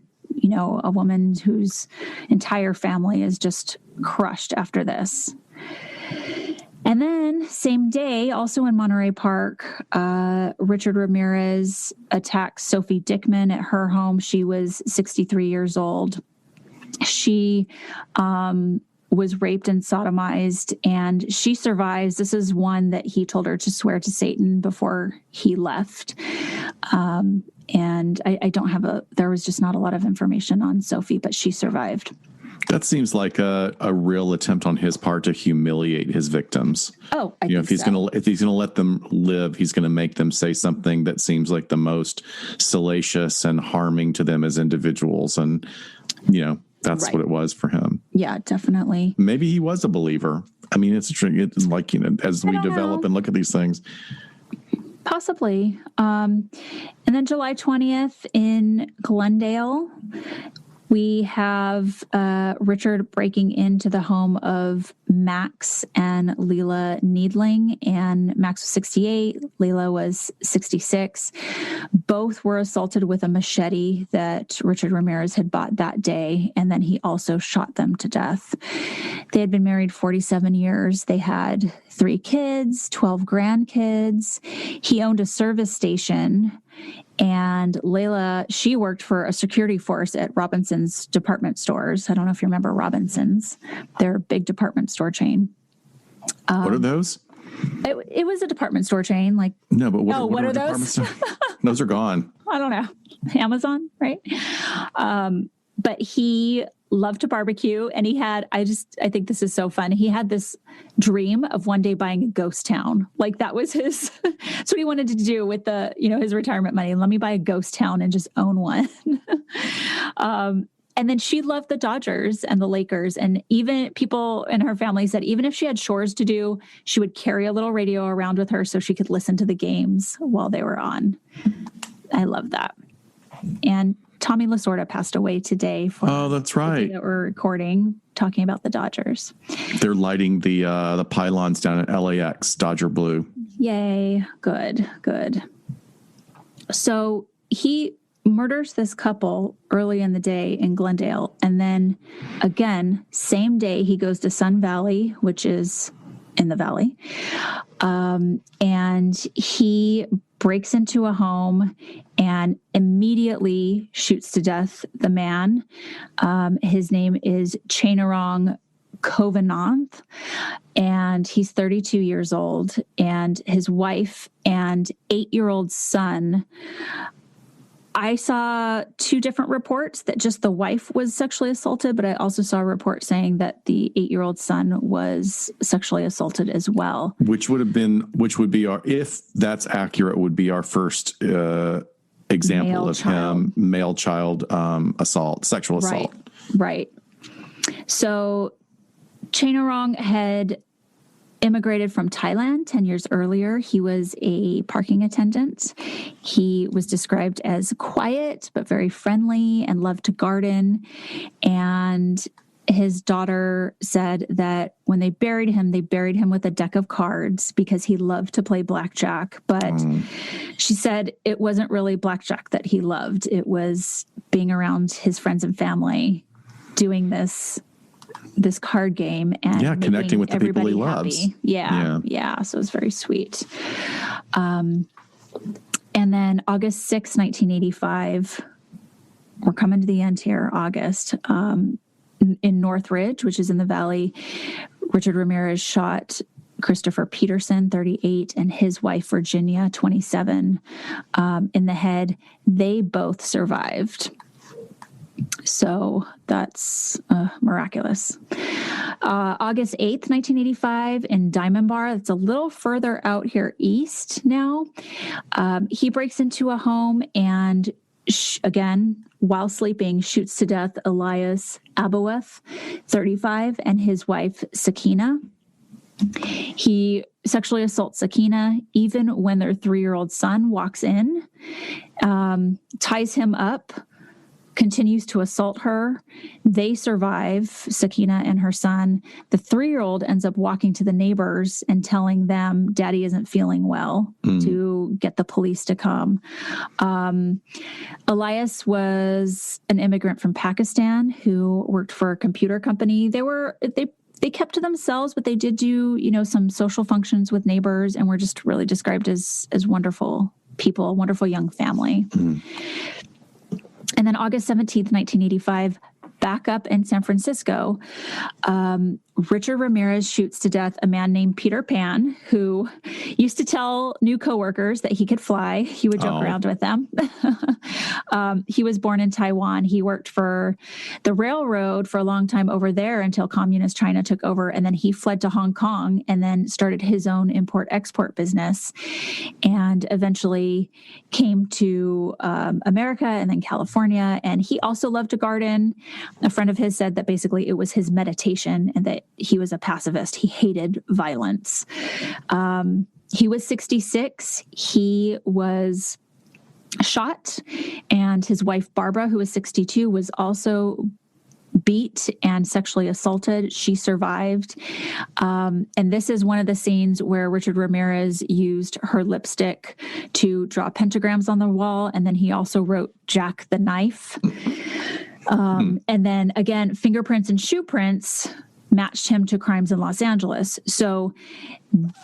a woman whose entire family is just crushed after this. And then same day, also in Monterey Park, Richard Ramirez attacked Sophie Dickman at her home. She was 63 years old. She was raped and sodomized, and she survives. This is one that he told her to swear to Satan before he left. And I don't have there was just not a lot of information on Sophie, but she survived. That seems like a real attempt on his part to humiliate his victims. Oh, I if he's gonna let them live, he's gonna make them say something that seems like the most salacious and harming to them as individuals, and that's right. What it was for him. Yeah, definitely. Maybe he was a believer. I mean, it's like as we develop and look at these things. Possibly. And then July 20th in Glendale, we have Richard breaking into the home of Max and Leila Needling, and Max was 68, Leila was 66. Both were assaulted with a machete that Richard Ramirez had bought that day, and then he also shot them to death. They had been married 47 years. They had 3 kids, 12 grandkids. He owned a service station. And Layla, she worked for a security force at Robinson's department stores. I don't know if you remember Robinson's. They're a big department store chain. What are those? It was a department store chain. No, but what are those? Those are gone. I don't know. Amazon, right? But he loved to barbecue, and he had, I think this is so fun. He had this dream of one day buying a ghost town. That was that's what he wanted to do with his retirement money. Let me buy a ghost town and just own one. And then she loved the Dodgers and the Lakers. And even people in her family said, even if she had chores to do, she would carry a little radio around with her so she could listen to the games while they were on. I love that. And Tommy Lasorda passed away today. That's right. That we're recording, talking about the Dodgers. They're lighting the pylons down at LAX, Dodger Blue. Yay. Good. So he murders this couple early in the day in Glendale. And then again, same day, he goes to Sun Valley, which is in the valley. And he breaks into a home and immediately shoots to death the man. His name is Chainarong Kovananth, and he's 32 years old. And his wife and 8-year-old son, I saw 2 different reports that just the wife was sexually assaulted, but I also saw a report saying that the 8-year-old son was sexually assaulted as well. Which would be our, if that's accurate, would be our first example of him, male child assault, sexual assault. Right. So Chainarong had immigrated from Thailand 10 years earlier. He was a parking attendant. He was described as quiet, but very friendly and loved to garden. And his daughter said that when they buried him with a deck of cards because he loved to play blackjack. But she said it wasn't really blackjack that he loved. It was being around his friends and family doing this card game and connecting with the people he loves. Yeah. So it was very sweet. And then August 6, 1985, we're coming to the end here, August, in Northridge, which is in the valley, Richard Ramirez shot Christopher Peterson, 38, and his wife, Virginia, 27, in the head. They both survived. So that's miraculous. August 8th, 1985 in Diamond Bar. It's a little further out here east now. He breaks into a home and again, while sleeping, shoots to death Elias Aboueth, 35, and his wife, Sakina. He sexually assaults Sakina even when their 3-year-old son walks in, ties him up, continues to assault her. They survive, Sakina and her son. The 3-year-old ends up walking to the neighbors and telling them Daddy isn't feeling well to get the police to come. Elias was an immigrant from Pakistan who worked for a computer company. They kept to themselves, but they did do, some social functions with neighbors and were just really described as wonderful people, wonderful young family. And then August 17th, 1985, back up in San Francisco, Richard Ramirez shoots to death a man named Peter Pan, who used to tell new coworkers that he could fly. He would joke around with them. He was born in Taiwan. He worked for the railroad for a long time over there until communist China took over. And then he fled to Hong Kong and then started his own import-export business and eventually came to America and then California. And he also loved to garden. A friend of his said that basically it was his meditation and that he was a pacifist. He hated violence. He was 66. He was shot, and his wife, Barbara, who was 62, was also beat and sexually assaulted. She survived. And this is one of the scenes where Richard Ramirez used her lipstick to draw pentagrams on the wall. And then he also wrote Jack the Knife. And then again, fingerprints and shoe prints matched him to crimes in Los Angeles. So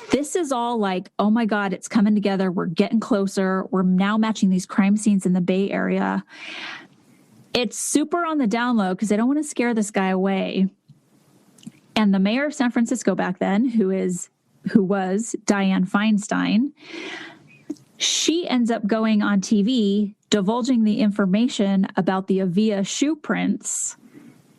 this is all like, oh my God, it's coming together. We're getting closer. We're now matching these crime scenes in the Bay Area. It's super on the down low because I don't want to scare this guy away. And the mayor of San Francisco back then, who was Dianne Feinstein, she ends up going on TV, divulging the information about the Avia shoe prints.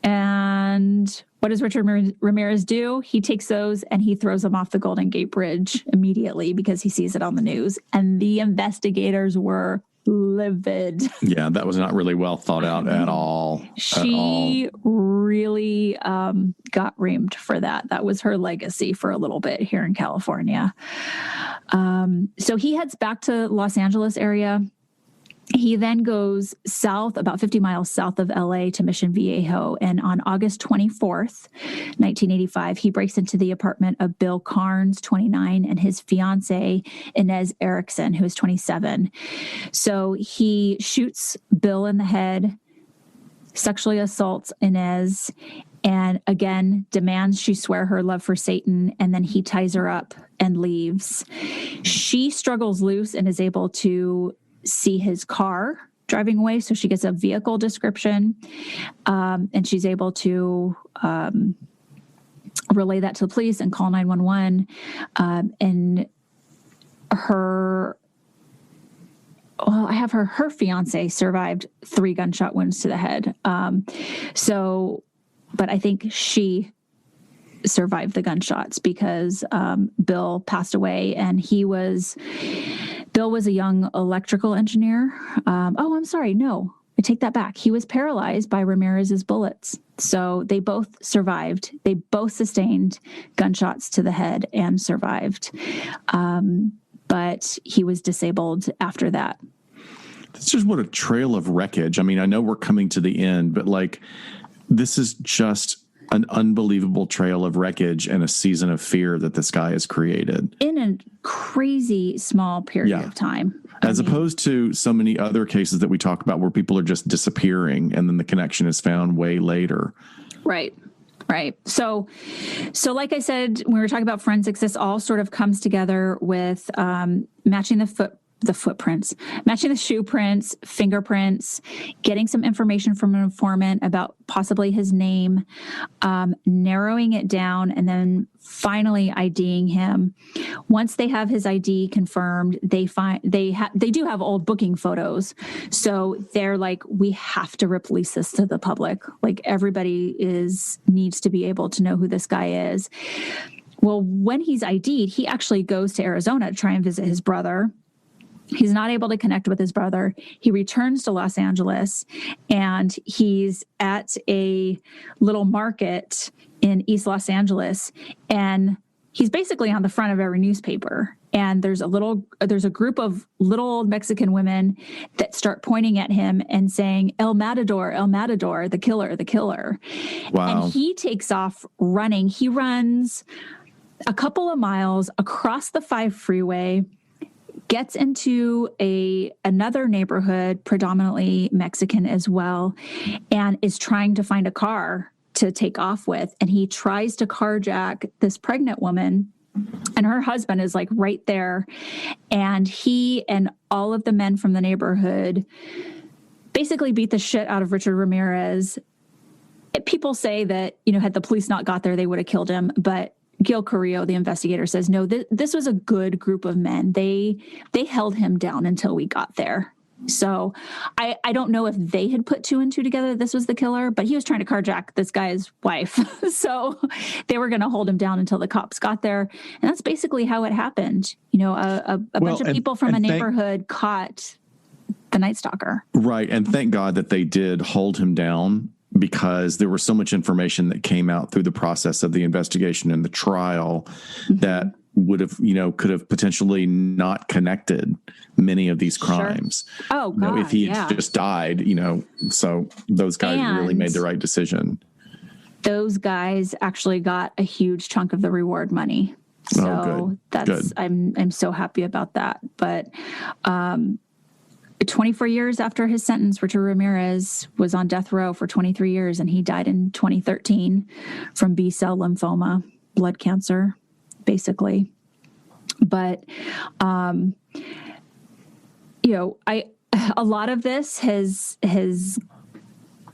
And what does Richard Ramirez do? He takes those and he throws them off the Golden Gate Bridge immediately because he sees it on the news. And the investigators were livid. Yeah, that was not really well thought out at all. She really got reamed for that. That was her legacy for a little bit here in California. So he heads back to Los Angeles area. He then goes south, about 50 miles south of LA to Mission Viejo. And on August 24th, 1985, he breaks into the apartment of Bill Carnes, 29, and his fiancee, Inez Erickson, who is 27. So he shoots Bill in the head, sexually assaults Inez, and again, demands she swear her love for Satan, and then he ties her up and leaves. She struggles loose and is able to see his car driving away. So she gets a vehicle description, and she's able to relay that to the police and call 911. And her fiance survived 3 gunshot wounds to the head. But I think she survived the gunshots because Bill passed away, and Bill was a young electrical engineer. I'm sorry. No, I take that back. He was paralyzed by Ramirez's bullets. So they both survived. They both sustained gunshots to the head and survived. But he was disabled after that. That's just what a trail of wreckage. I mean, I know we're coming to the end, but this is just an unbelievable trail of wreckage and a season of fear that this guy has created in a crazy small period of time. As opposed to so many other cases that we talk about where people are just disappearing and then the connection is found way later. Right. So like I said, when we were talking about forensics, this all sort of comes together with matching the the footprints, matching the shoe prints, fingerprints, getting some information from an informant about possibly his name, narrowing it down, and then finally IDing him. Once they have his ID confirmed, they do have old booking photos. So they're like, we have to release this to the public. Like everybody needs to be able to know who this guy is. Well, when he's ID'd, he actually goes to Arizona to try and visit his brother. He's not able to connect with his brother. He returns to Los Angeles, and he's at a little market in East Los Angeles, and he's basically on the front of every newspaper. And there's a group of little old Mexican women that start pointing at him and saying, El Matador, the killer, the killer. Wow. And he takes off running. He runs a couple of miles across the 5 freeway, gets into another neighborhood, predominantly Mexican as well, and is trying to find a car to take off with. And he tries to carjack this pregnant woman, and her husband is like right there. And he and all of the men from the neighborhood basically beat the shit out of Richard Ramirez. People say that, had the police not got there, they would have killed him. But Gil Carrillo, the investigator, says, no, this was a good group of men. They held him down until we got there. So I don't know if they had put 2 and 2 together. This was the killer, but he was trying to carjack this guy's wife. So they were going to hold him down until the cops got there. And that's basically how it happened. A bunch of people from a neighborhood caught the Night Stalker. Right. And thank God that they did hold him down, because there was so much information that came out through the process of the investigation and the trial that would have, could have potentially not connected many of these crimes. Sure. Oh, God, if he had just died, so those guys really made the right decision. Those guys actually got a huge chunk of the reward money. So good. I'm so happy about that. But 24 years after his sentence, Richard Ramirez was on death row for 23 years, and he died in 2013 from B-cell lymphoma, blood cancer, basically. But, a lot of this has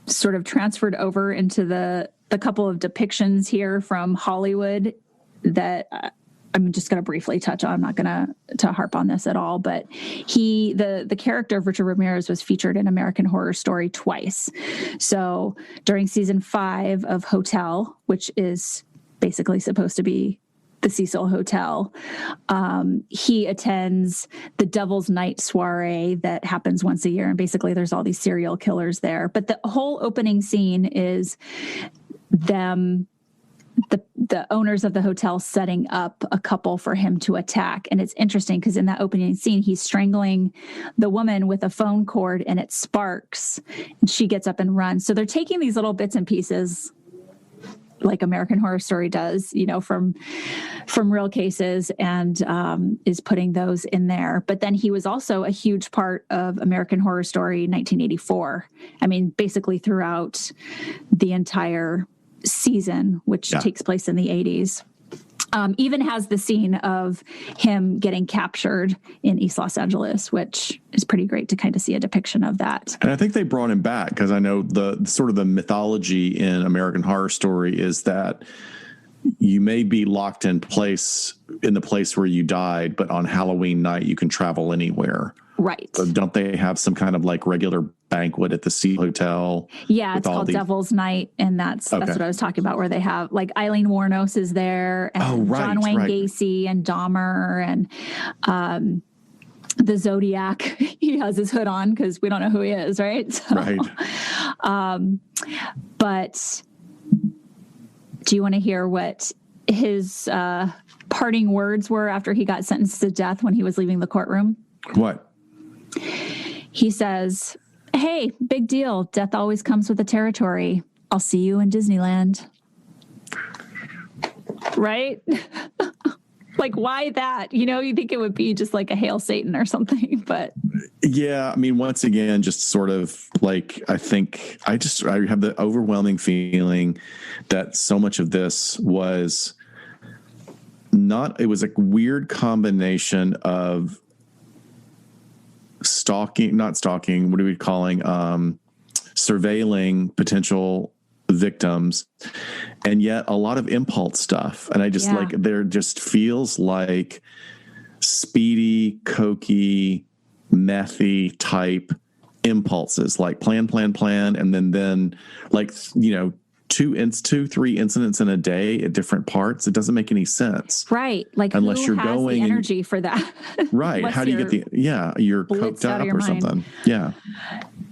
sort of transferred over into the couple of depictions here from Hollywood that I'm just going to briefly touch on. I'm not going to harp on this at all, but the character of Richard Ramirez was featured in American Horror Story twice. So during season 5 of Hotel, which is basically supposed to be the Cecil Hotel, he attends the Devil's Night soiree that happens once a year. And basically there's all these serial killers there. But the whole opening scene is them, the owners of the hotel, setting up a couple for him to attack. And it's interesting because in that opening scene, he's strangling the woman with a phone cord, and it sparks, and she gets up and runs. So they're taking these little bits and pieces, like American Horror Story does, from real cases, and is putting those in there. But then he was also a huge part of American Horror Story 1984. I mean, basically throughout the entire season, which takes place in the 80s. Even has the scene of him getting captured in East Los Angeles, which is pretty great to kind of see a depiction of that. And I think they brought him back because I know the sort of the mythology in American Horror Story is that you may be locked in the place where you died, but on Halloween night you can travel anywhere. Right. So don't they have some kind of like regular banquet at the Sea Hotel? Yeah, it's called Devil's Night, and that's what I was talking about, where they have like Eileen Wuornos is there, and John Wayne Gacy and Dahmer, and the Zodiac. He has his hood on because we don't know who he is, right? So, right. But do you want to hear what his parting words were after he got sentenced to death when he was leaving the courtroom? What? He says, "Hey, big deal. Death always comes with the territory. I'll see you in Disneyland." Right? Like, why that? You think it would be just like a Hail Satan or something, but. Yeah. I mean, once again, just sort of like, I think I have the overwhelming feeling that so much of this was it was a weird combination of stalking, what are we calling, surveilling potential victims, and yet a lot of impulse stuff. And I just like, there just feels like speedy, cokey, methy type impulses, like plan. And then like, three incidents in a day at different parts. It doesn't make any sense. Right. Like unless who you're has going the energy for that. Right. How do you get you're coked up or something.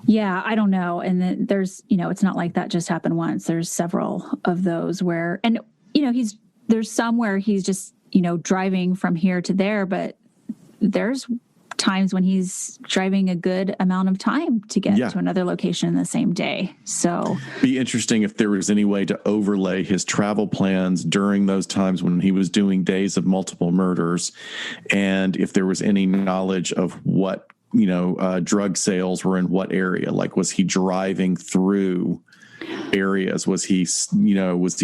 Yeah, I don't know. And then there's, it's not like that just happened once. There's several of those where, and, there's some where he's just, driving from here to there, but there's times when he's driving a good amount of time to get to another location in the same day. So be interesting if there was any way to overlay his travel plans during those times when he was doing days of multiple murders. And if there was any knowledge of what, drug sales were in what area, like, was he driving through areas? Was he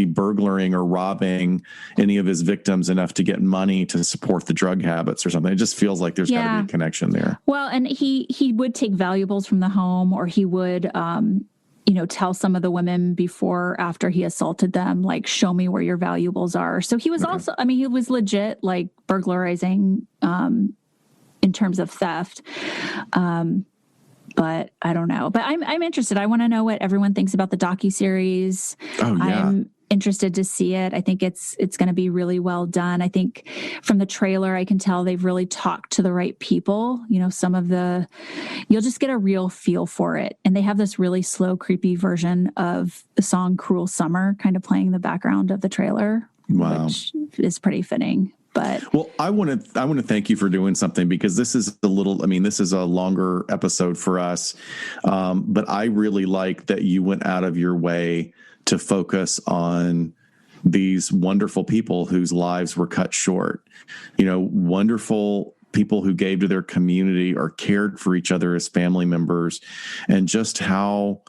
burglaring or robbing any of his victims enough to get money to support the drug habits or something? It just feels like there's got to be a connection there. Well, and he would take valuables from the home, or he would, tell some of the women before, after he assaulted them, like, show me where your valuables are. So he was also, he was legit, like, burglarizing, in terms of theft. But I don't know. But I'm interested. I want to know what everyone thinks about the docuseries. Oh, yeah. I'm interested to see it. I think it's going to be really well done. I think from the trailer, I can tell they've really talked to the right people. You'll just get a real feel for it. And they have this really slow, creepy version of the song "Cruel Summer" kind of playing in the background of the trailer, which is pretty fitting. Well, I want to thank you for doing something, because this is this is a longer episode for us. But I really like that you went out of your way to focus on these wonderful people whose lives were cut short, wonderful people who gave to their community or cared for each other as family members, and just how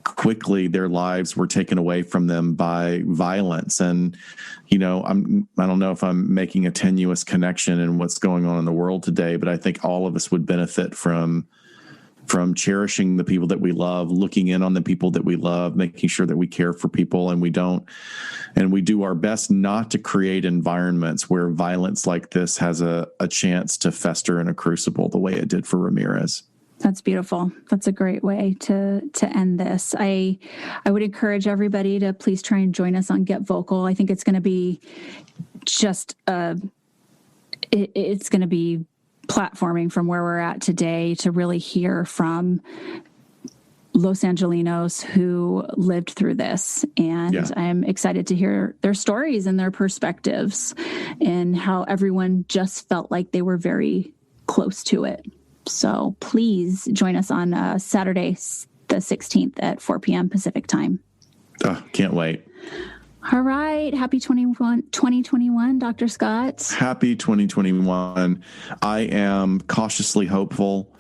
quickly their lives were taken away from them by violence. And, I don't know if I'm making a tenuous connection in what's going on in the world today, but I think all of us would benefit from cherishing the people that we love, looking in on the people that we love, making sure that we care for people, and we do our best not to create environments where violence like this has a chance to fester in a crucible the way it did for Ramirez. That's beautiful. That's a great way to end this. I would encourage everybody to please try and join us on Get Vocal. I think it's going to be just it's going to be platforming from where we're at today to really hear from Los Angelinos who lived through this. And I'm excited to hear their stories and their perspectives, and how everyone just felt like they were very close to it. So please join us on Saturday, the 16th at 4 p.m. Pacific time. Can't wait. All right. Happy 2021, Dr. Scott. Happy 2021. I am cautiously hopeful.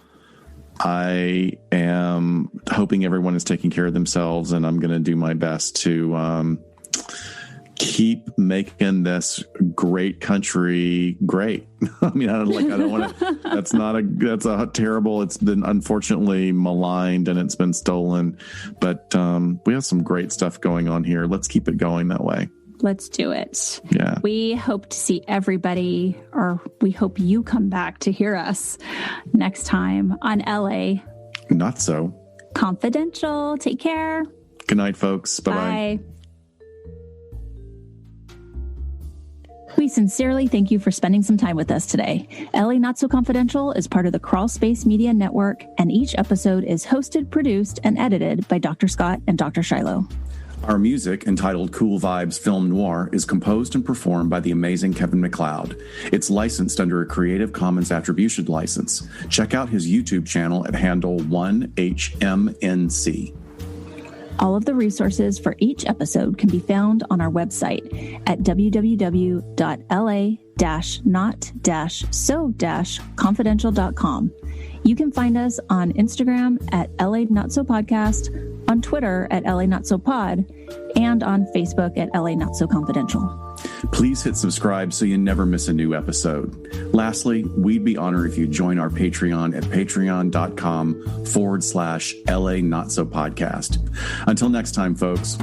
I am hoping everyone is taking care of themselves, and I'm going to do my best to keep making this great country great. I don't want to, that's a terrible, it's been unfortunately maligned and it's been stolen, but we have some great stuff going on here. Let's keep it going that way. Let's do it. Yeah. We hope to see everybody, or we hope you come back to hear us next time on LA Not So Confidential. Take care. Good night, folks. Bye-bye. Bye. We sincerely thank you for spending some time with us today. LA Not So Confidential is part of the Crawl Space Media Network, and each episode is hosted, produced, and edited by Dr. Scott and Dr. Shiloh. Our music, entitled Cool Vibes Film Noir, is composed and performed by the amazing Kevin MacLeod. It's licensed under a Creative Commons Attribution license. Check out his YouTube channel at handle 1HMNC. All of the resources for each episode can be found on our website at www.la-not-so-confidential.com. You can find us on Instagram at LA Not So Podcast, on Twitter at LA Not So Pod, and on Facebook at LA Not So Confidential. Please hit subscribe so you never miss a new episode. Lastly, we'd be honored if you join our Patreon at patreon.com/LA Not So Podcast. Until next time, folks.